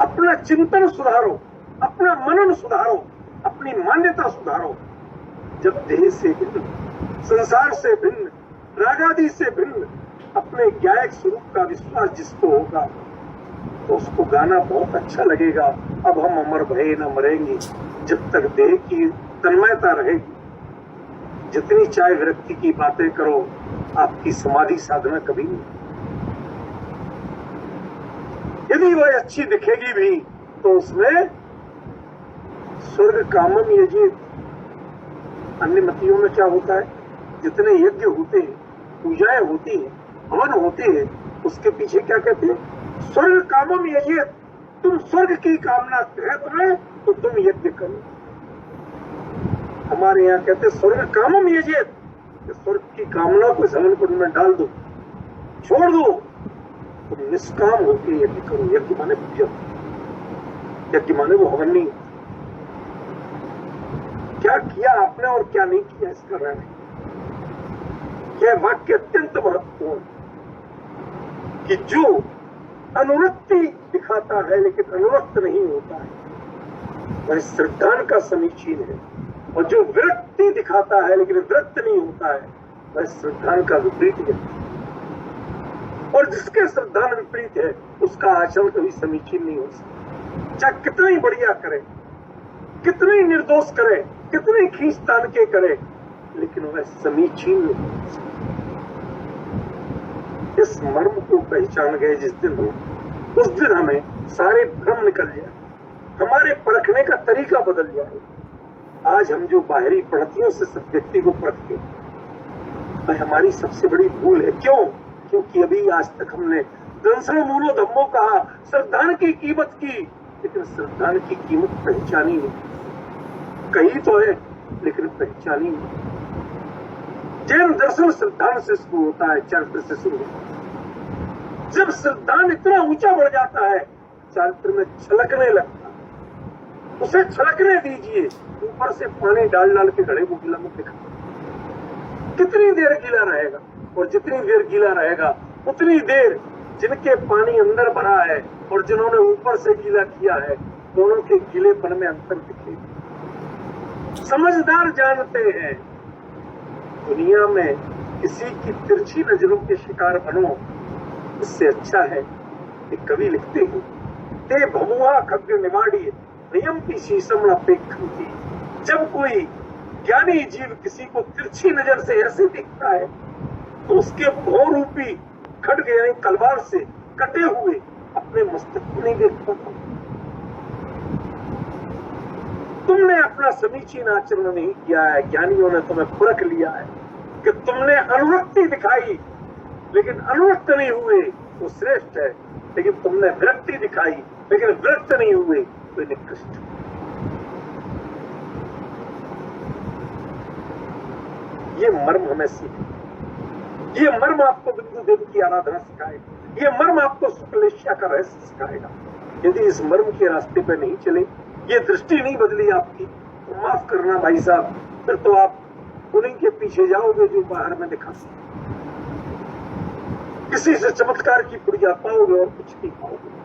[SPEAKER 1] अपना चिंतन सुधारो, अपना मनन सुधारो, अपनी मान्यता सुधारो। जब देह से भिन्न, संसार से भिन्न, रागादि से भिन्न अपने ज्ञायक स्वरूप का विश्वास जिसको होगा तो उसको गाना बहुत अच्छा लगेगा। अब हम अमर भये न मरेंगे, जब तक देह की तन्मयता रहेगी। जितनी चाहे व्यक्ति की बातें करो, आपकी समाधि साधना कभी नहीं। यदि वह अच्छी दिखेगी भी तो उसमें स्वर्ग कामम यजित। अन्य मतियों में क्या होता है, जितने यज्ञ होते हैं, पूजाएं होती हैं, हवन होते हैं, उसके पीछे क्या कहते हैं, स्वर्ग कामम यजित। तुम स्वर्ग की कामना है तुम्हें तो तुम यज्ञ करो। हमारे यहाँ कहते स्वर्ग कामम यजित, स्वर्ग की कामना को समन कुंड में डाल दो, छोड़ दो, तुम निष्काम होकर यज्ञ करो। यज्ञ माने पूजा, यज्ञ माने वो हवन नहीं। क्या किया आपने और क्या नहीं किया इसका रहने। यह वाक्य अत्यंत महत्वपूर्ण कि जो अनुवृत्ति दिखाता है लेकिन अनुरक्त नहीं होता है वह श्रद्धान का समीचीन है, और जो विरक्ति दिखाता है लेकिन विरक्त नहीं होता है वह श्रद्धान का विपरीत है। और जिसके श्रद्धान विपरीत है उसका आचरण कभी समीचीन नहीं हो सकता। चाहे कितना ही बढ़िया करे, कितने ही निर्दोष करे, कितने खींच तान के करे, लेकिन वह समीचीन नहीं हो सकता। इस मर्म को पहचान गए जिस दिन हो, उस दिन हमें सारे भ्रम निकल जाए, हमारे परखने का तरीका बदल जाए। आज हम जो बाहरी प्रणतियों से सब व्यक्ति को परखते वह हमारी सबसे बड़ी भूल है। क्यों? क्योंकि अभी आज तक हमने दंसनो मूलो धम्मो कहा, श्रद्धान की कीमत की, लेकिन श्रद्धान की कीमत पहचानी नहीं। कही तो है लेकिन पहचानी नहीं। जैन दर्शन श्रद्धान से शुरू होता है, चारित्र से शुरू होता है। जब श्रद्धान इतना ऊंचा बढ़ जाता है चारित्र में छलकने लगता है। उसे छलकने दीजिए, ऊपर से पानी डाल डाल के घड़े को गीला मत दिखा। कितनी देर गीला रहेगा, और जितनी देर गीला रहेगा उतनी देर जिनके पानी अंदर भरा है और जिन्होंने ऊपर से गीला किया है दोनों के गीलेपन में अंतर दिखेगा। समझदार जानते हैं दुनिया में किसी की तिरछी नजरों के शिकार बनो, इससे अच्छा है कि कवि लिखते हैं ते भमुआ खग्ग निवाड़ी नियमती शीशम अपेक्षी। जब कोई ज्ञानी जीव किसी को तिरछी नजर से ऐसे दिखता है तो उसके भौं रूपी खड्ग यानी तलवार से कटे हुए अपने मस्तक को नहीं देख पाता। तुमने अपना समीचीन आचरण नहीं किया है, ज्ञानियों ने तुम्हें परख लिया है कि तुमने अनुरक्ति दिखाई लेकिन अनुरक्त नहीं हुए वो श्रेष्ठ है, लेकिन तुमने विरक्ति दिखाई लेकिन विरक्त नहीं हुए तो निकृष्ट। ये मर्म हमें सीखे, ये मर्म आपको बिंदु देव की आराधना सिखाएगा, ये मर्म आपको शुक्लेश्या का रहस्य सिखाएगा। यदि इस मर्म के रास्ते पे नहीं चले, ये दृष्टि नहीं बदली आपकी, तो माफ करना भाई साहब, फिर तो आप उन्हीं के पीछे जाओगे जो बाहर में दिखा सकते, किसी से चमत्कार की पुड़िया पाओगे और कुछ नहीं पाओगे।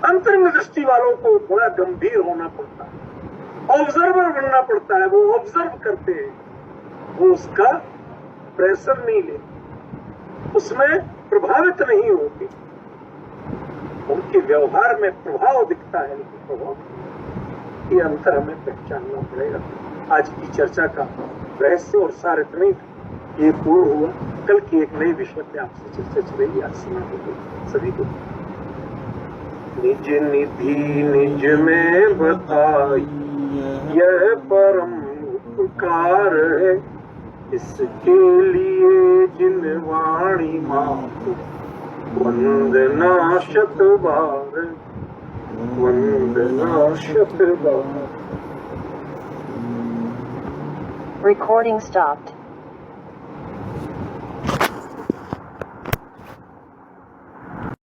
[SPEAKER 1] अंतरंग दृष्टि वालों को थोड़ा गंभीर होना पड़ता है, ऑब्जर्वर बनना पड़ता है। वो ऑब्जर्व करते हैं, वो उसका प्रेशर नहीं लेते, उसमें प्रभावित नहीं होते, उनके व्यवहार में प्रभाव दिखता है लेकिन प्रभाव, ये अंतर हमें पहचानना पड़ेगा। आज की चर्चा का रहस्य और सार इतना ही ये पूर्ण हुआ। कल की एक नई विषय पे आपसे चर्चा चलेगी। आज सुना सभी को निज निधि निज में बताई यह परम उपकार है, इसके लिए जिन वाणी माँ वंदना शत बार, वंदना शत बार।
[SPEAKER 2] Recording stopped.